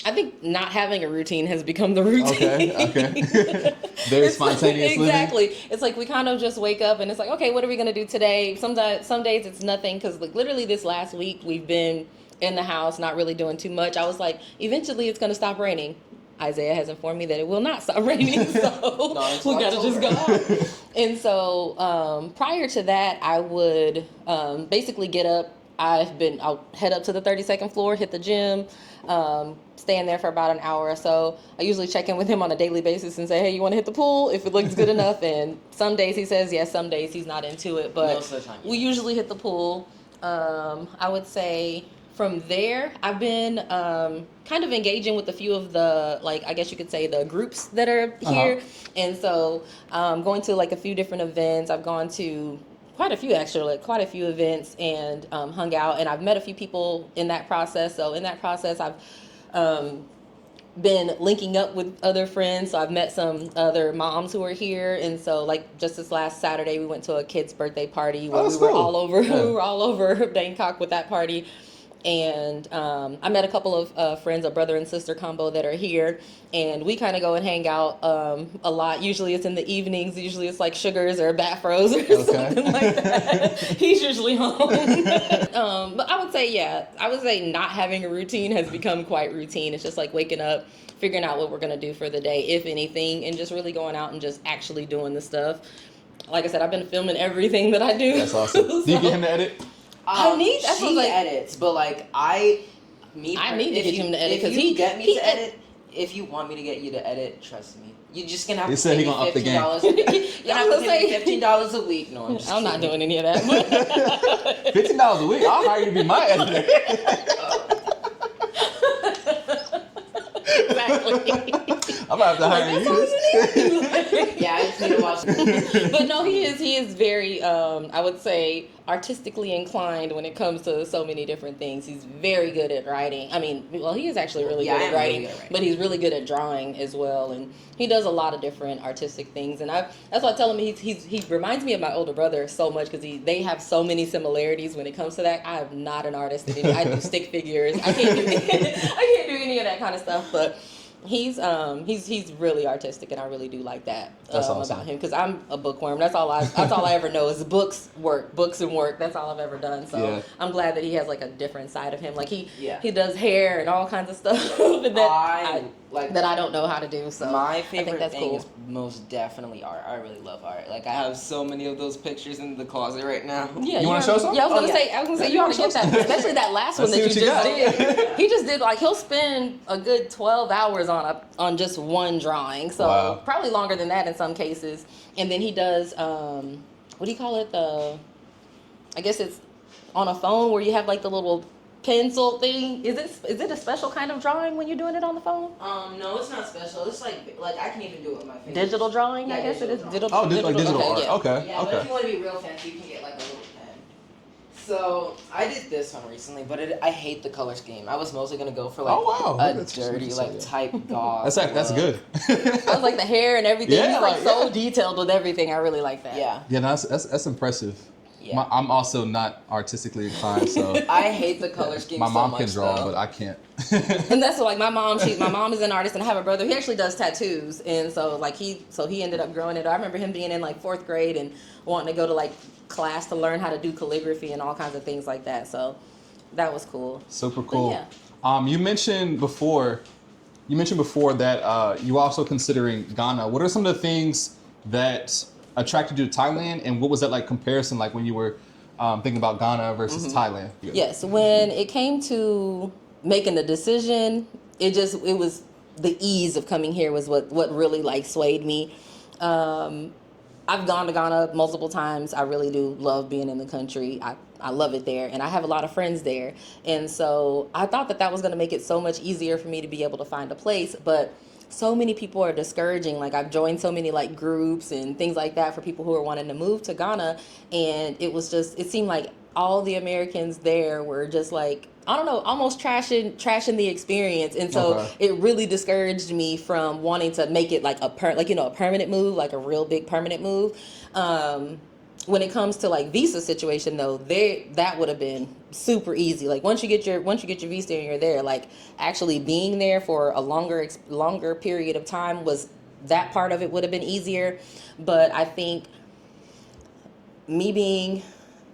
I think not having a routine has become the routine.
Okay. Very spontaneous living.
Exactly. It's like we kind of just wake up and it's like, okay, what are we gonna do today? Some days it's nothing, because like literally this last week we've been in the house, not really doing too much. I was like, eventually it's gonna stop raining. Isaiah has informed me that it will not stop raining, so we gotta just go out. And so prior to that, I would basically get up. I'll head up to the 32nd floor, hit the gym, stay in there for about an hour or so. I usually check in with him on a daily basis and say, hey, you want to hit the pool? If it looks good enough. And some days he says yes, some days he's not into it. But
most of the time, yeah.
We usually hit the pool. I would say from there, I've been kind of engaging with a few of the, like, I guess you could say the groups that are here. And so going to like a few different events. I've gone to quite a few events and hung out, and I've met a few people in that process. So in that process, I've been linking up with other friends. So I've met some other moms who are here, and so like just this last Saturday, we went to a kid's birthday party where we were all over. Yeah. We were all over Bangkok with that party. And I met a couple of friends, a brother and sister combo that are here, and we kind of go and hang out a lot. Usually it's in the evenings. Usually it's like Sugars or Bathros or something like that. He's usually home. But I would say not having a routine has become quite routine. It's just like waking up, figuring out what we're going to do for the day, if anything, and just really going out and just actually doing the stuff. Like I said, I've been filming everything that I do.
That's awesome. Do you get him to edit?
She edits, but like I need to get him to edit, because he get me to edit. If you want me to get you to edit, trust me, you're just gonna have to pay me $15. You're gonna pay me $15 a week. No, I'm
not doing any of that.
$15 a week? I'll hire you to be my editor.
Exactly.
I'm about to hire you.
Yeah, I just need to watch.
But no, he is very, I would say, artistically inclined when it comes to so many different things. He's very good at writing. I mean, well, he is actually really good at writing, but he's really good at drawing as well. And he does a lot of different artistic things. And that's why I tell him he reminds me of my older brother so much, because they have so many similarities when it comes to that. I am not an artist. I do stick figures. I can't do any of that kind of stuff. But he's really artistic, and I really do like that awesome. About him, because I'm a bookworm. That's all I ever know is books and work. That's all I've ever done. So yeah. I'm glad that he has like a different side of him. Like he does hair and all kinds of stuff that I don't know how to do. So
my favorite thing is most definitely art. I really love art. Like I have so many of those pictures in the closet right now.
Yeah,
you want to show some?
Yeah, I was gonna say you ought to get that, especially that last one that you just did. He just did, like, he'll spend a good 12 hours on just one drawing. So probably longer than that in some cases. And then he does what do you call it? I guess it's on a phone where you have like the little pencil thing. Is it a special kind of drawing when you're doing it on the phone?
No, it's not special. It's like I can even do it with my fingers.
Digital drawing, yeah, I guess it is. Digital art.
Yeah. Okay.
Yeah, but if you want to be real fancy, you can get like a little pen. So I did this one recently, but I hate the color scheme. I was mostly gonna go for like a dirty like type gauze.
That's good.
I was like the hair and everything. Yeah, he's like so detailed with everything. I really like that.
Yeah.
Yeah, no, that's impressive. Yeah. I'm also not artistically inclined, so
I hate the color scheme.
My mom
so
can
much,
draw,
though.
but I can't.
And that's like my mom is an artist, and I have a brother. He actually does tattoos, and so like he ended up growing it. I remember him being in like 4th grade and wanting to go to like class to learn how to do calligraphy and all kinds of things like that. So that was cool.
Super cool.
But yeah.
You mentioned before that you also considering Ghana. What are some of the things that attracted you to Thailand, and what was that like comparison like when you were thinking about Ghana versus Thailand?
Yes, when it came to making the decision, it was the ease of coming here was what really like swayed me. I've gone to Ghana multiple times. I really do love being in the country. I love it there, and I have a lot of friends there. And so I thought that was going to make it so much easier for me to be able to find a place. But so many people are discouraging. Like I've joined so many like groups and things like that for people who are wanting to move to Ghana, and it seemed like all the Americans there were just like, I don't know, almost trashing the experience. And so it really discouraged me from wanting to make it like a permanent move, like a real big permanent move. When it comes to like visa situation though, that would have been super easy. Like once you get your visa and you're there, like actually being there for a longer period of time, that part of it would have been easier. But I think me being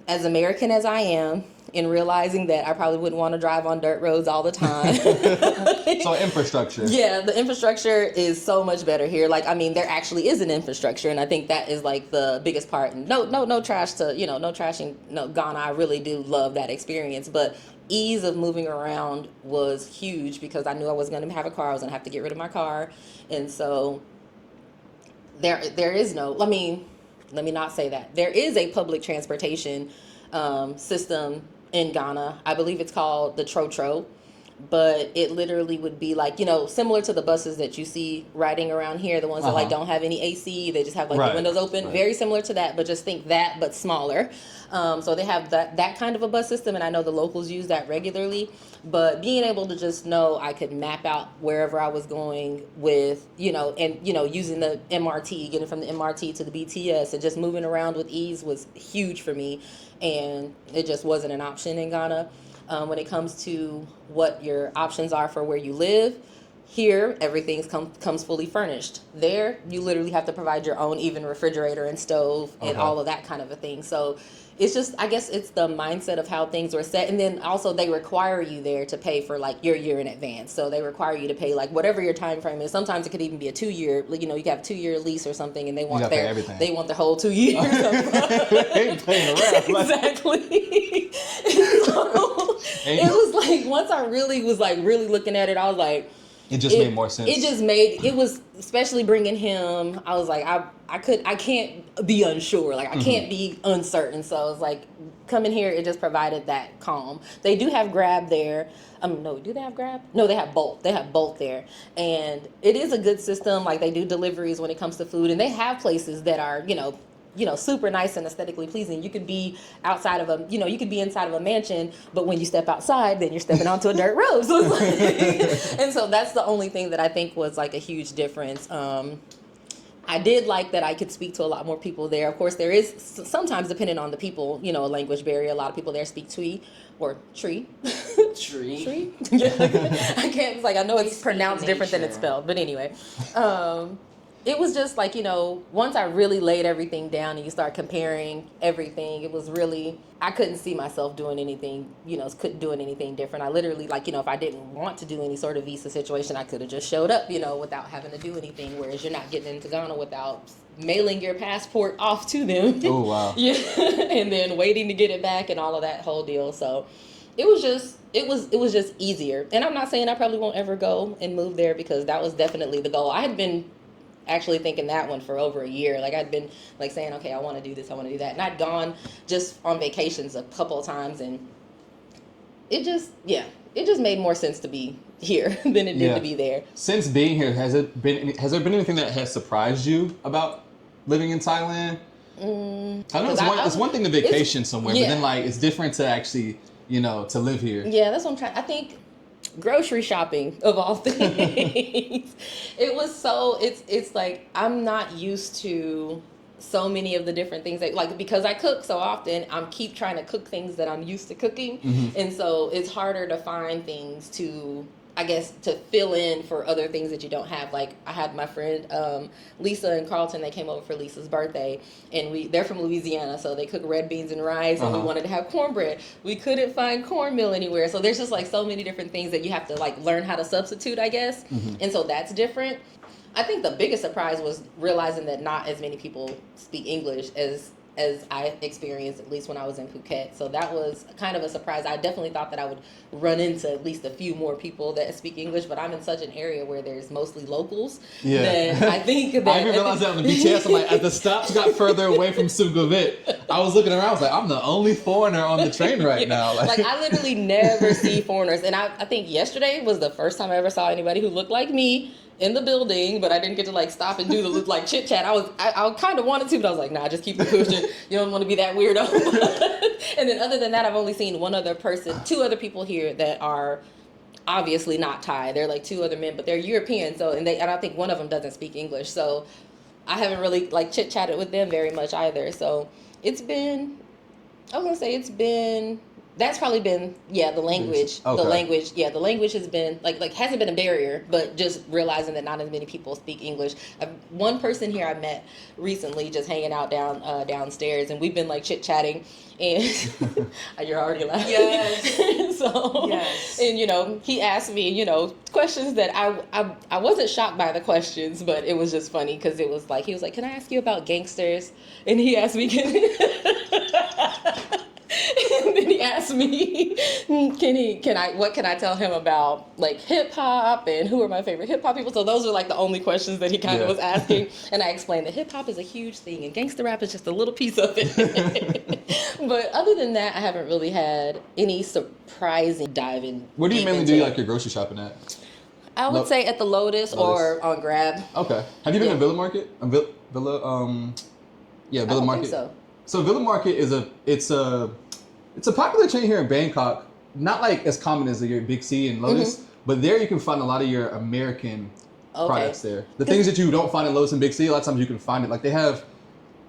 as American as I am, and realizing that I probably wouldn't want to drive on dirt roads all the time.
So infrastructure.
Yeah, the infrastructure is so much better here. Like, I mean, there actually is an infrastructure, and I think that is like the biggest part. And no trashing Ghana. I really do love that experience, but ease of moving around was huge because I knew I was going to have a car. I was going to have to get rid of my car, and so there is no. Let me not say that. There is a public transportation system in Ghana. I believe it's called the Trotro, but it literally would be like, similar to the buses that you see riding around here, the ones that like don't have any AC, they just have like the windows open. Very similar to that, but just think that, but smaller. So they have that kind of a bus system, and I know the locals use that regularly. But being able to just know I could map out wherever I was going with, using the MRT, getting from the MRT to the BTS and just moving around with ease was huge for me. And it just wasn't an option in Ghana. When it comes to what your options are for where you live, here everything comes fully furnished. There, you literally have to provide your own even refrigerator and stove and all of that kind of a thing. So it's just, I guess it's the mindset of how things were set. And then also they require you there to pay for like your year in advance. So they require you to pay like whatever your time frame is. Sometimes it could even be a 2-year, you have a 2-year lease or something, and they want the whole 2 years.
They ain't playing around.
Exactly. So it was like, once I really was like really looking at it, I was like,
it made more sense.
It was, especially bringing him, I was like, I can't be unsure. Like, I can't be uncertain. So I was like, coming here, it just provided that calm. They do have Grab there. No, do they have Grab? No, they have Bolt. They have Bolt there. And it is a good system. Like, they do deliveries when it comes to food. And they have places that are, super nice and aesthetically pleasing. You could be outside of you could be inside of a mansion, but when you step outside, then you're stepping onto a dirt road. So it's like, and so that's the only thing that I think was like a huge difference. I did like that I could speak to a lot more people there. Of course, there is sometimes, depending on the people, a language barrier. A lot of people there speak Twi or Tree. Tree? I can't, I know it's pronounced different than it's spelled, but anyway. It was just like, once I really laid everything down and you start comparing everything, it was really, I couldn't see myself doing anything, couldn't doing anything different. I literally, if I didn't want to do any sort of visa situation, I could have just showed up, without having to do anything. Whereas you're not getting into Ghana without mailing your passport off to them.
Oh, wow.
Yeah. And then waiting to get it back and all of that whole deal. So it was just easier. And I'm not saying I probably won't ever go and move there, because that was definitely the goal. I had been actually thinking that one for over a year. Like, I'd been saying, okay, I want to do this, I want to do that. And I'd gone just on vacations a couple of times, and it just made more sense to be here than it did to be there.
Since being here, has there been anything that has surprised you about living in Thailand? I know it's one thing to vacation somewhere, but then it's different to actually, to live here.
Yeah, that's what I'm trying. I think grocery shopping, of all things. It's like, I'm not used to so many of the different things that, because I cook so often, I'm keep trying to cook things that I'm used to cooking. And so it's harder to find things to fill in for other things that you don't have. Like, I had my friend Lisa and Carlton, they came over for Lisa's birthday, and they're from Louisiana, so they cook red beans and rice, and we wanted to have cornbread. We couldn't find cornmeal anywhere, so there's just so many different things that you have to learn how to substitute, I guess. And so that's different. I think the biggest surprise was realizing that not as many people speak English as I experienced, at least when I was in Phuket. So that was kind of a surprise. I definitely thought that I would run into at least a few more people that speak English, but I'm in such an area where there's mostly locals that I think that...
I didn't realize that on the BTS. I'm like, as the stops got further away from Sukhumvit, I was looking around, I was like, I'm the only foreigner on the train right now.
I literally never see foreigners. And I think yesterday was the first time I ever saw anybody who looked like me in the building, but I didn't get to like stop and do the like chit chat. I kind of wanted to, but I was like, nah, just keep it pushing. You don't want to be that weirdo. And then other than that, I've only seen two other people here that are obviously not Thai. They're like two other men, but they're European. So and I think one of them doesn't speak English. So I haven't really like chit chatted with them very much either. So it's been, that's probably been, the language.
Okay.
The language has been like hasn't been a barrier, but just realizing that not as many people speak English. One person here I met recently just hanging out downstairs, and we've been like chit chatting, and you're already laughing.
Yes.
So
yes.
And he asked me questions that I wasn't shocked by the questions, but it was just funny because it was like he was like, "Can I ask you about gangsters?" And he asked me, and then he asked me, what can I tell him about like hip hop and who are my favorite hip hop people? So those are like the only questions that he kind of was asking. And I explained that hip hop is a huge thing and gangster rap is just a little piece of it. But other than that, I haven't really had any surprising diving.
Where do you mainly do like your grocery shopping at?
I would say at the Lotus or on Grab.
Okay. Have you been to Villa Market? Villa Market.
Think so.
So Villa Market it's a popular chain here in Bangkok. Not like as common as your Big C and Lotus, but there you can find a lot of your American products there. The things that you don't find in Lotus and Big C, a lot of times you can find it. Like they have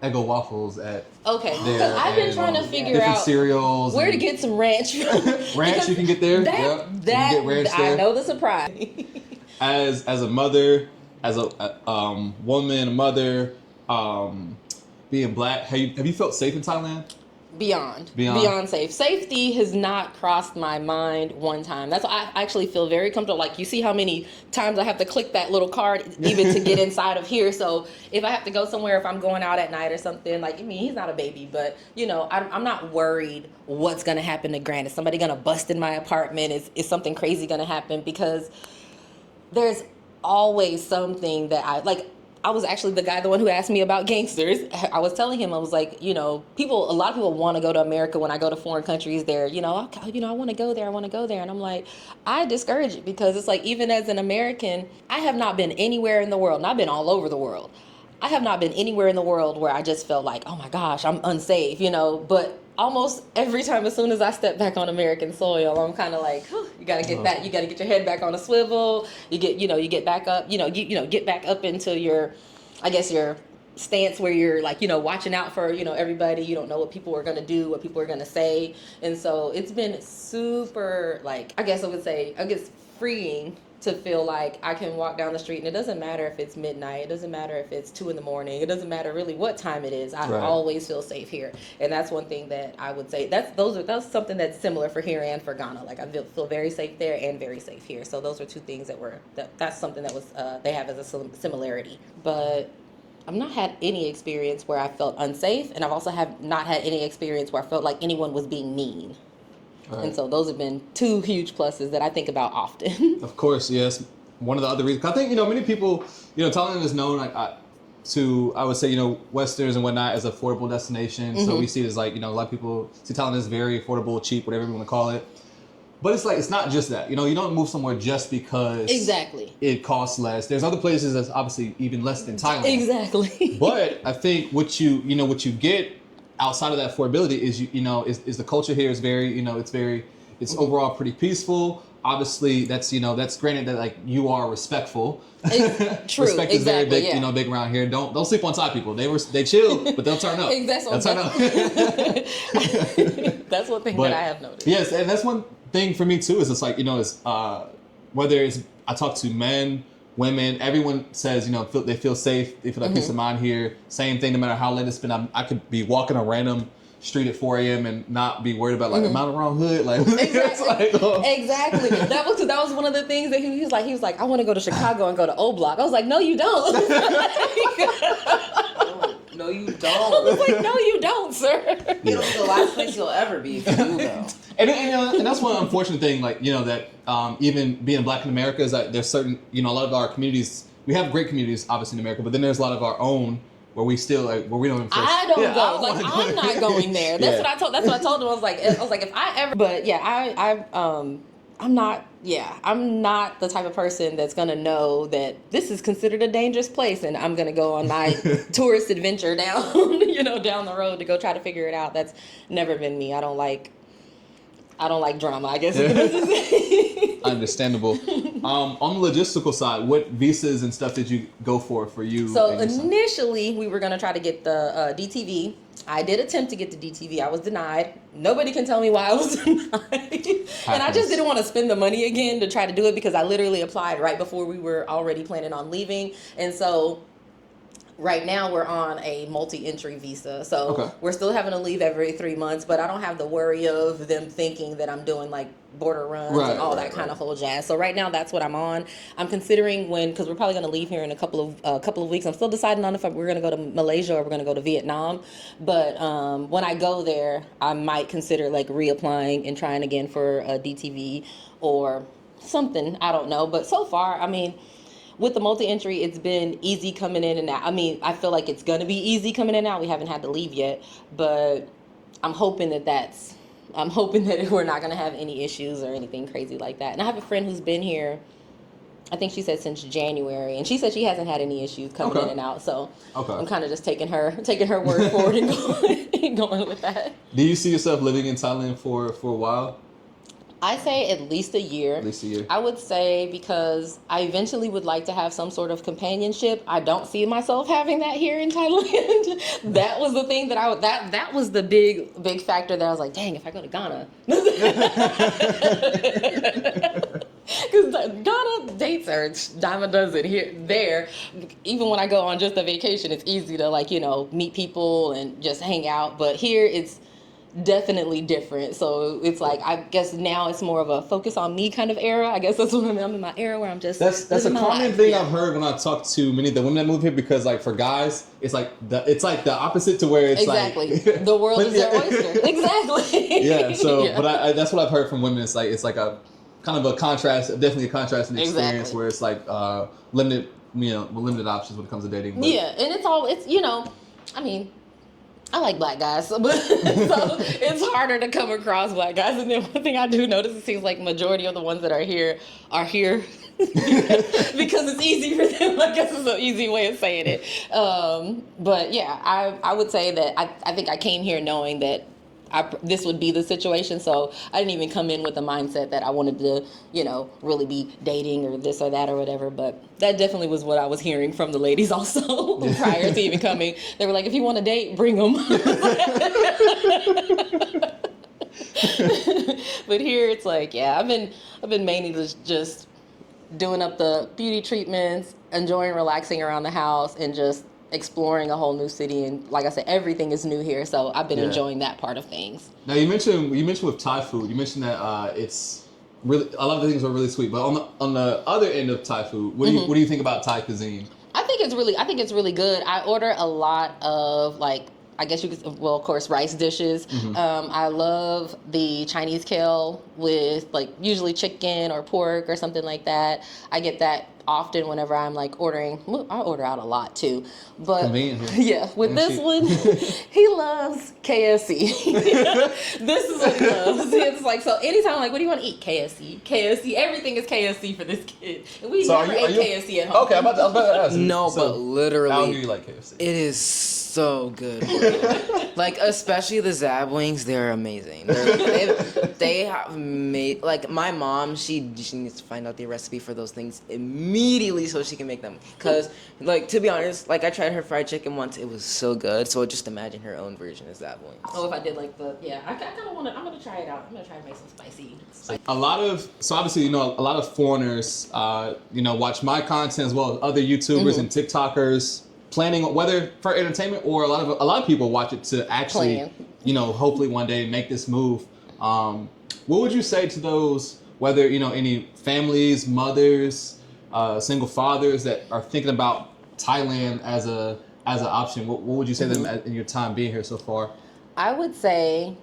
Eggo waffles at there.
I've been trying to figure
different
out
cereals
where to get some ranch.
Ranch you can get there. You can get ranch there.
I know the surprise.
As a mother, as a woman, a mother, being black, have you felt safe in Thailand?
Beyond safe. Safety has not crossed my mind one time. That's why I actually feel very comfortable. Like, you see how many times I have to click that little card even to get inside of here. So if I have to go somewhere, if I'm going out at night or something, like, I mean, he's not a baby, but, I'm not worried what's going to happen to Grant. Is somebody going to bust in my apartment? Is something crazy going to happen? Because there's always something that I was actually the one who asked me about gangsters. I was telling him, I was like, a lot of people want to go to America when I go to foreign countries. They're, I want to go there. And I'm like, I discourage it because it's like, even as an American, I have not been anywhere in the world, and I've been all over the world. I have not been anywhere in the world where I just felt like, oh my gosh, I'm unsafe, but almost every time, as soon as I step back on American soil, I'm kind of like, you got to get that. You got to get your head back on a swivel. You get back up, get back up into your stance where you're like, watching out for, everybody. You don't know what people are going to do, what people are going to say. And so it's been super, freeing to feel like I can walk down the street and it doesn't matter if it's midnight, it doesn't matter if it's 2 a.m, it doesn't matter really what time it is. I always feel safe here, and that's one thing that I would say that's something that's similar for here and for Ghana. Like, I feel very safe there and very safe here. So those are two things that's something that was they have as a similarity. But I've not had any experience where I felt unsafe, and I've also have not had any experience where I felt like anyone was being mean. Right. And so those have been two huge pluses that I think about often.
Of course, yes. One of the other reasons, I think, many people, Thailand is known to, I would say, Westerners and whatnot as an affordable destination. So we see it as like, a lot of people see Thailand as very affordable, cheap, whatever you want to call it. But it's like, it's not just that. You don't move somewhere just because it costs less. There's other places that's obviously even less than Thailand.
Exactly.
But I think what you get outside of that affordability is is the culture here is very it's overall pretty peaceful. Obviously that's granted that like you are respectful.
True.
Respect is very big big around here. Don't sleep on Thai people. They chill, but they'll turn up.
That's one thing that I have noticed.
Yes, and that's one thing for me too. Is it's like whether it's I talk to men, women, everyone says, they feel safe. They feel like peace of mind here. Same thing, no matter how late it's been. I could be walking a random street at 4 a.m. and not be worried about am I on the wrong hood? Like,
Exactly. That was one of the things that he was like, I want to go to Chicago and go to O Block. I was like, no, you don't.
No, you don't.
I was like, no, you don't, sir.
It's the last place you'll ever be if you do, though.
And that's one unfortunate thing, that even being black in America is that there's certain, a lot of our communities, we have great communities, obviously, in America, but then there's a lot of our own where we still, where we don't even feel
I don't go. I'm not going there. That's what I told him. I was like, if I ever, but yeah, I'm not Yeah, I'm not the type of person that's going to know that this is considered a dangerous place and I'm going to go on my tourist adventure down, down the road to go try to figure it out. That's never been me. I don't like drama, I guess.
Understandable. On the logistical side, what visas and stuff did you go for you?
So initially, we were going to try to get the DTV. I did attempt to get the DTV. I was denied. Nobody can tell me why I was denied. And I just didn't want to spend the money again to try to do it because I literally applied right before we were already planning on leaving. And so right now we're on a multi-entry visa. So we're still having to leave every 3 months, but I don't have the worry of them thinking that I'm doing like border runs and all that kind of whole jazz. So right now that's what I'm on. I'm considering because we're probably going to leave here in a couple of weeks. I'm still deciding on if we're going to go to Malaysia or we're going to go to Vietnam. But when I go there, I might consider like reapplying and trying again for a DTV or something. I don't know. But so far, I mean, with the multi-entry, it's been easy coming in and out. I mean, I feel like it's going to be easy coming in and out. We haven't had to leave yet, but I'm hoping that we're not going to have any issues or anything crazy like that. And I have a friend who's been here, I think she said since January, and she said she hasn't had any issues coming in and out. So I'm kind of just taking her word for it and going with that.
Do you see yourself living in Thailand for a while?
I say at least a year. At least a year. I would say because I eventually would like to have some sort of companionship. I don't see myself having that here in Thailand. That was the thing that was the big factor that I was like, dang, if I go to Ghana. Because Ghana dates are dime a dozen there. Even when I go on just a vacation, it's easy to meet people and just hang out. But here it's definitely different. So it's like, I guess now it's more of a focus on me kind of era. I guess that's what I'm in my era where I'm just
that's a common thing I've heard when I talk to many of the women that move here, because like for guys it's like the opposite to where it's
exactly like, the world is their oyster. Exactly.
Yeah. So but I that's what I've heard from women. It's like a kind of a contrast, definitely a contrasting experience where it's like limited options when it comes to dating. But
yeah, and it's I mean, I like black guys, so it's harder to come across black guys. And then one thing I do notice, it seems like majority of the ones that are here because it's easy for them. I guess it's an easy way of saying it. But yeah, I would say that I think I came here knowing that this would be the situation, so I didn't even come in with the mindset that I wanted to, really be dating or this or that or whatever. But that definitely was what I was hearing from the ladies also prior to even coming. They were like, if you want to date, bring them. But here it's like, yeah, I've been mainly just doing up the beauty treatments, enjoying relaxing around the house, and just exploring a whole new city. And like I said, everything is new here, so I've been enjoying that part of things.
Now you mentioned with Thai food, you mentioned that it's really, a lot of the things are really sweet, but on the other end of Thai food, what do you think about Thai cuisine?
I think it's really good. I order a lot of I guess you could, of course, rice dishes. I love the Chinese kale with usually chicken or pork or something like that. I get that often whenever I'm ordering. I order out a lot too, but
convenient.
Yeah, with this one, he loves KFC. This is what he loves. It's so anytime what do you want to eat? KFC. Everything is KFC for this kid. And we never ate KFC at home.
Okay, I was about to ask.
No, but literally,
how do you like KFC?
It is so good. Especially the Zab wings, they're amazing. They have made, my mom, she needs to find out the recipe for those things immediately so she can make them. Because, to be honest, I tried her fried chicken once, it was so good. So just imagine her own version of Zab wings.
Oh, if I did I kind of want to, I'm going to try it out. I'm going to try to make some spicy.
Obviously, a lot of foreigners, watch my content as well as other YouTubers and TikTokers, planning whether for entertainment or a lot of people watch it to actually, hopefully one day make this move. What would you say to those, whether, any families, mothers, single fathers that are thinking about Thailand as an option? What would you say to them in your time being here so far?
I would say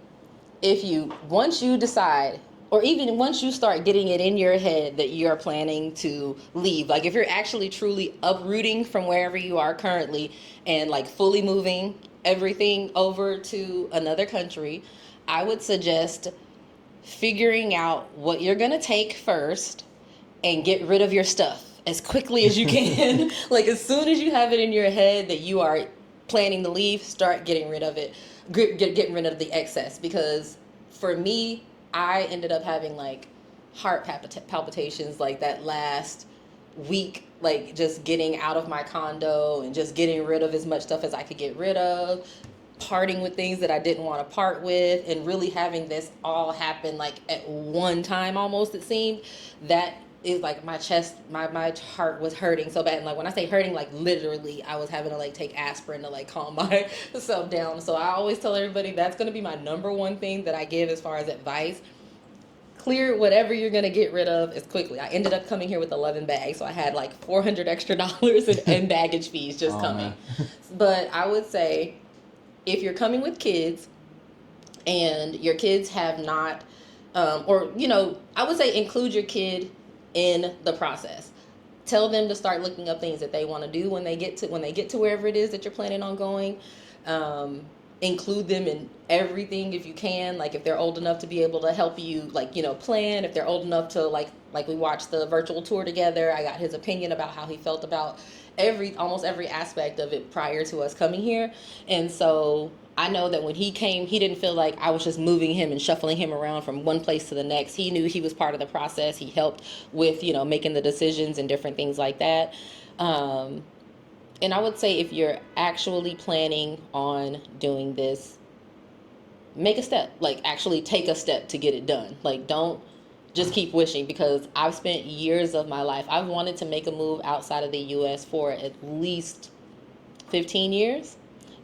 once you decide, or even once you start getting it in your head that you're planning to leave, if you're actually truly uprooting from wherever you are currently and fully moving everything over to another country, I would suggest figuring out what you're gonna take first and get rid of your stuff as quickly as you can. Like as soon as you have it in your head that you are planning to leave, start getting rid of it. Getting rid of the excess. Because for me, I ended up having like heart palpitations like that last week, like just getting out of my condo and just getting rid of as much stuff as I could get rid of, parting with things that I didn't want to part with, and really having this all happen like at one time almost, it seemed. That is like my chest, my heart was hurting so bad. And like when I say hurting, like literally I was having to like take aspirin to like calm myself down. So I always tell everybody that's going to be my number one thing that I give as far as advice. Clear whatever you're going to get rid of as quickly. I ended up coming here with 11 bags, so I had like $400 extra in baggage fees just coming. But I would say if you're coming with kids and your kids have not, or, you know, I would say include your kid in the process. Tell them to start looking up things that they want to do when they get to wherever it is that you're planning on going. Include them in everything if you can. Like if they're old enough to be able to help you, like, you know, plan. If they're old enough to like we watched the virtual tour together. I got his opinion about how he felt about almost every aspect of it prior to us coming here. And so I know that when he came, he didn't feel like I was just moving him and shuffling him around from one place to the next. He knew he was part of the process. He helped with, you know, making the decisions and different things like that. And I would say if you're actually planning on doing this, make a step. Like actually take a step to get it done. Like don't just keep wishing, because I've spent years of my life. I've wanted to make a move outside of the U.S. for at least 15 years.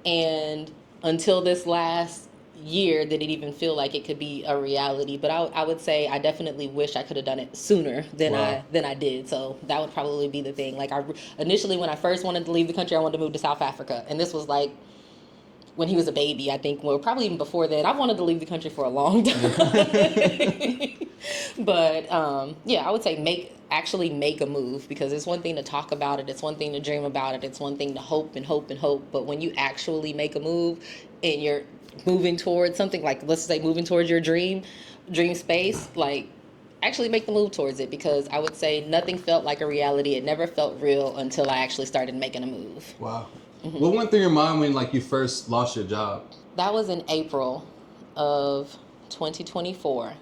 And until this last year did it even feel like it could be a reality. But I would say I definitely wish I could have done it sooner than I did. So that would probably be the thing. Like initially when I first wanted to leave the country, I wanted to move to South Africa. And this was like when he was a baby, I think. Well, probably even before that. I wanted to leave the country for a long time. But yeah, I would say actually make a move, because it's one thing to talk about it, it's one thing to dream about it, it's one thing to hope and hope and hope. But when you actually make a move and you're moving towards something, like let's say moving towards your dream space, like actually make the move towards it. Because I would say nothing felt like a reality. It never felt real until I actually started making a move.
Wow. Mm-hmm. What went through your mind when like you first lost your job?
That was in April of 2024.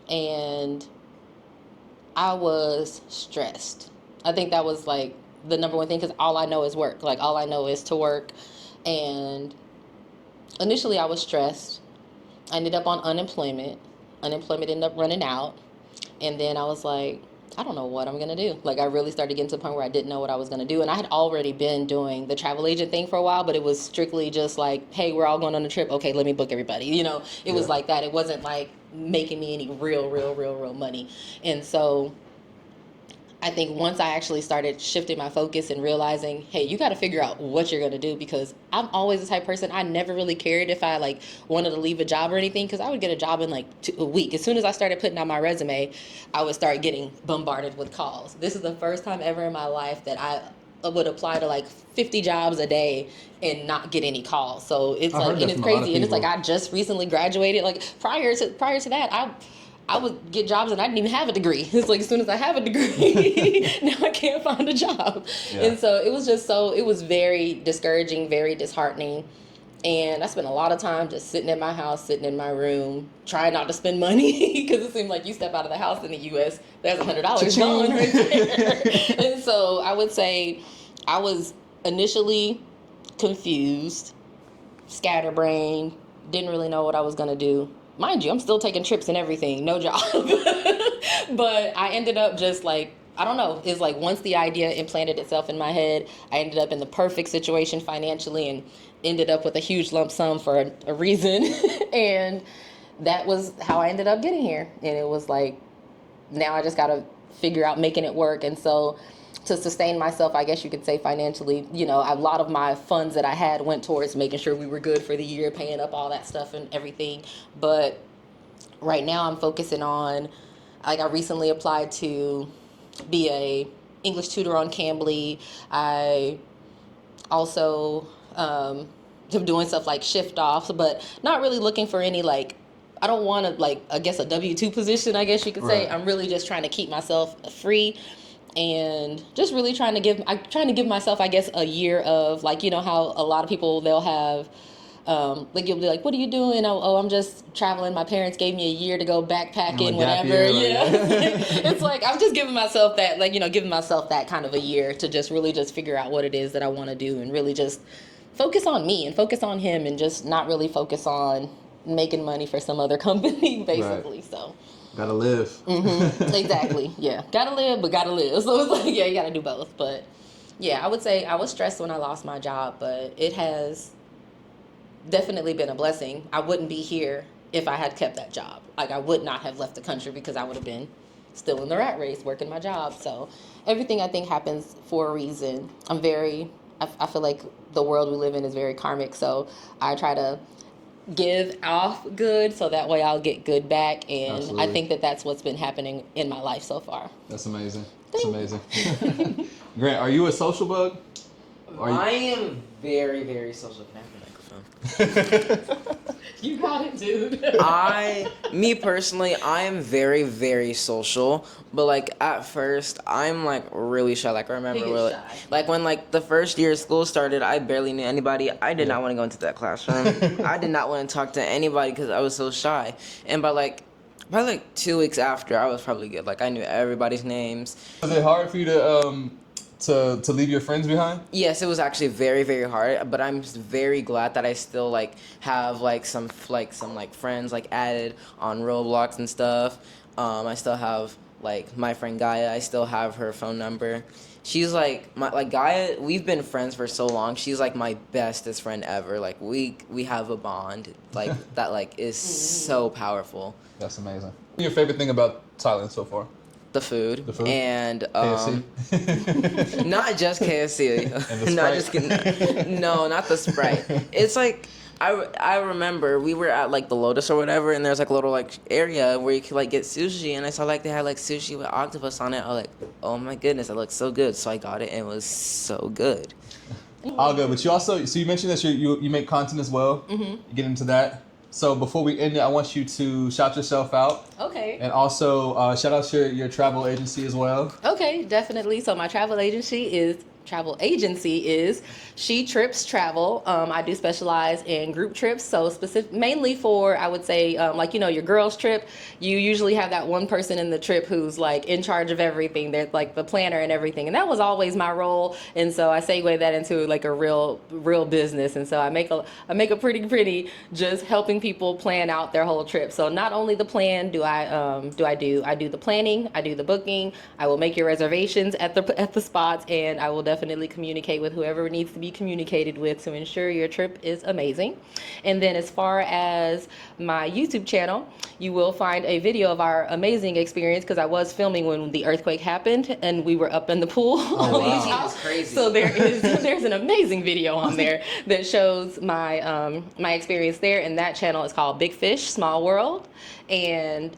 And I was stressed. I think that was like the number one thing, because all I know is work. Like all I know is to work. And initially I was stressed. I ended up on unemployment. Unemployment ended up running out. And then I was like, I don't know what I'm going to do. Like I really started getting to the point where I didn't know what I was going to do. And I had already been doing the travel agent thing for a while, but it was strictly just like, hey, we're all going on a trip. Okay, let me book everybody. You know, it was like that. It wasn't like making me any real money. And so I think once I actually started shifting my focus and realizing, hey, you got to figure out what you're going to do, because I'm always the type of person, I never really cared if I like wanted to leave a job or anything, because I would get a job in like a week. As soon as I started putting out my resume, I would start getting bombarded with calls. This is the first time ever in my life that I would apply to like 50 jobs a day and not get any calls. So it's like, and it's crazy. And it's like, I just recently graduated. Like prior to that, I would get jobs and I didn't even have a degree. It's like as soon as I have a degree, now I can't find a job. Yeah. And so it was very discouraging, very disheartening. And I spent a lot of time just sitting in my house, sitting in my room, trying not to spend money, because it seemed like you step out of the house in the U.S., there's $100 gone right there. And so I would say I was initially confused, scatterbrained, didn't really know what I was going to do. Mind you, I'm still taking trips and everything, no job. But I ended up just like, I don't know, it's like once the idea implanted itself in my head, I ended up in the perfect situation financially and ended up with a huge lump sum for a reason. And that was how I ended up getting here. And it was like, now I just got to figure out making it work. And so to sustain myself, I guess you could say financially, you know, a lot of my funds that I had went towards making sure we were good for the year, paying up all that stuff and everything. But right now I'm focusing on, like I recently applied to be a English tutor on Cambly. I also am doing stuff like shift offs, but not really looking for any like I don't want to, like, I guess a W-2 position, I guess you could say.
Right.
I'm really just trying to keep myself free and just really trying to give myself, I guess, a year of, like, you know how a lot of people, they'll have, like, you'll be like, what are you doing? Oh, I'm just traveling. My parents gave me a year to go backpacking,
Like gap
whatever.
year, like,
It's like, I'm just giving myself that, like, you know, giving myself that kind of a year to just really just figure out what it is that I want to do and really just focus on me and focus on him and just not really focus on making money for some other company, basically.
Right.
So.
Gotta live.
Exactly. Yeah. Gotta live, but gotta live. So it's like, yeah, you gotta do both. But yeah, I would say I was stressed when I lost my job, but it has definitely been a blessing. I wouldn't be here if I had kept that job. Like, I would not have left the country because I would have been still in the rat race working my job. So everything, I think, happens for a reason. I feel like the world we live in is very karmic. So I try to give off good so that way I'll get good back, and
Absolutely.
I think that that's what's been happening in my life so far.
That's amazing. That's amazing. Grant, are you a social bug?
I am very, very social. Can I have the microphone?
You got it, dude.
Me personally, I am very, very social, but like at first, I'm like really shy. Like I remember,
He gets shy.
like when like the first year of school started, I barely knew anybody. I did not want to go into that classroom. I did not want to talk to anybody because I was so shy. And by like 2 weeks after, I was probably good. Like I knew everybody's names.
Was it hard for you to leave your friends behind?
Yes, it was actually very, very hard, but I'm very glad that I still like have like some friends like added on Roblox and stuff. I still have like my friend Gaia. I still have her phone number. She's like Gaia. We've been friends for so long. She's like my bestest friend ever. Like we have a bond like that like is so powerful.
That's amazing. What's your favorite thing about Thailand so far?
The food. And
KFC?
not just KFC.
And the
not
Sprite?
just no, not the Sprite. It's like I remember we were at like the Lotus or whatever, and there's like a little like area where you could like get sushi, and I saw like they had like sushi with octopus on it. I was like, oh my goodness, that looks so good. So I got it, and it was so good.
All good, but you also, so you mentioned that you make content as well. You get into that. So before we end it, I want you to shout yourself out.
Okay.
And also shout out your travel agency as well.
Okay, definitely. So my travel agency is She Trips Travel. I do specialize in group trips, so mainly for, I would say, like, you know, your girls trip. You usually have that one person in the trip who's like in charge of everything. They're like the planner and everything, and that was always my role. And so I segue that into like a real business. And so I make a pretty just helping people plan out their whole trip. So not only the plan I do the planning, I do the booking. I will make your reservations at the spots, and I will definitely communicate with whoever needs to be communicated with to ensure your trip is amazing. And then as far as my YouTube channel, you will find a video of our amazing experience, because I was filming when the earthquake happened and we were up in the pool.
Oh, wow.
on the top.
That's crazy.
So there's an amazing video on there that shows my my experience there, and that channel is called Big Fish Small World, and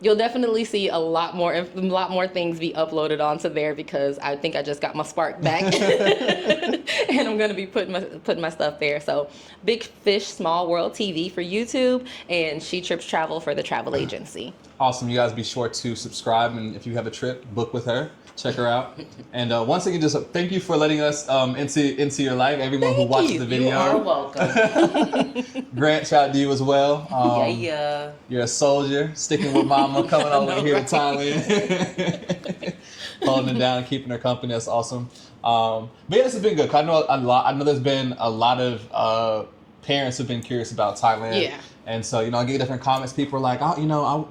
you'll definitely see a lot more things be uploaded onto there, because I think I just got my spark back, and I'm gonna be putting my stuff there. So Big Fish Small World TV for YouTube, and She Trips Travel for the travel agency.
Awesome. You guys be sure to subscribe, and if you have a trip, book with her. Check her out. And once again, just thank you for letting us into your life. Everyone who watches the video.
You are welcome.
Grant, shout out to you as well.
Yeah.
You're a soldier, sticking with mama, coming over here to Thailand, holding it down, keeping her company. That's awesome. But yeah, this has been good. I know there's been a lot of parents who've been curious about Thailand.
Yeah.
And so, I get different comments. People are like, I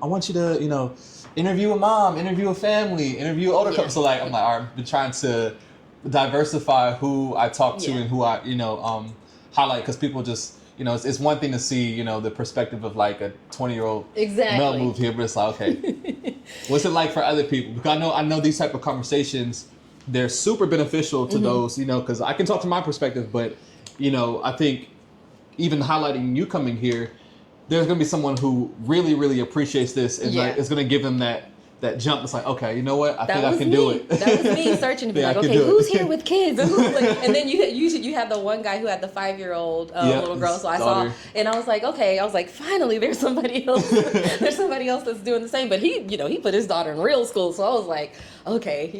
want you to, interview a mom, interview a family, interview older couples. So like, I'm like, all right, I've been trying to diversify who I talk to and who I, highlight, because people just, it's one thing to see, the perspective of like a 20-year-old male move here, but it's like, okay, what's it like for other people? Because I know these type of conversations, they're super beneficial to those, because I can talk from my perspective, but, I think even highlighting you coming here, there's going to be someone who really, really appreciates this, and like, it's going to give them that that jump. It's like, okay, you know what? I think
That
I
was
can
me.
do it.
That was me searching to be
Yeah, I
like,
can
okay,
do it.
who's here with kids? And then you had the one guy who had the 5-year-old
Yep,
little girl.
his
So I
daughter.
saw, and I was like, okay. I was like, finally, there's somebody else. There's somebody else that's doing the same. But he put his daughter in real school. So I was like, okay.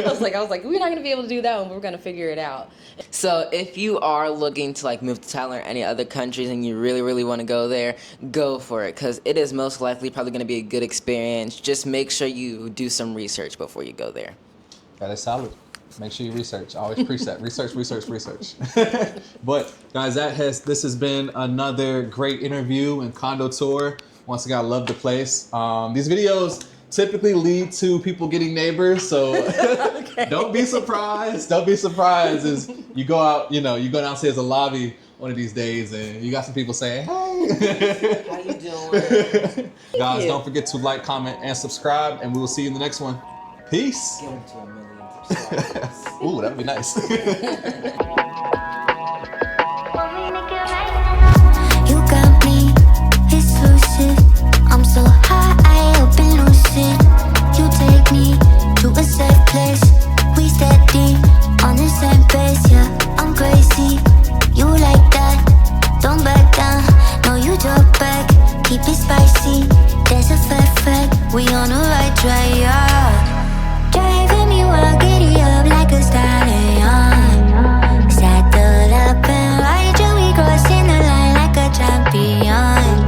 I was like, we're not gonna be able to do that one. We're gonna figure it out.
So if you are looking to like move to Thailand or any other countries and you really, really want to go there, go for it, because it is most likely probably going to be a good experience. Just make sure you do some research before you go there.
That is solid. Make sure you research. I always preach that. Research. But guys, this has been another great interview and condo tour. Once again, I love the place. These videos typically lead to people getting neighbors, so don't be surprised. Don't be surprised as you go out, you go downstairs the lobby one of these days and you got some people saying, hey.
How you doing?
Guys, don't forget to like, comment, and subscribe, and we will see you in the next one. Peace.
Get into 1 million subscribers.
Ooh, that'd be nice.
You got me exclusive. I'm so high, up and lucid. You take me to a safe place. We steady on the same pace, yeah. I'm crazy. You like that? Don't back down. No, you drop back. Keep it spicy. There's a fact. We on the right track, yeah.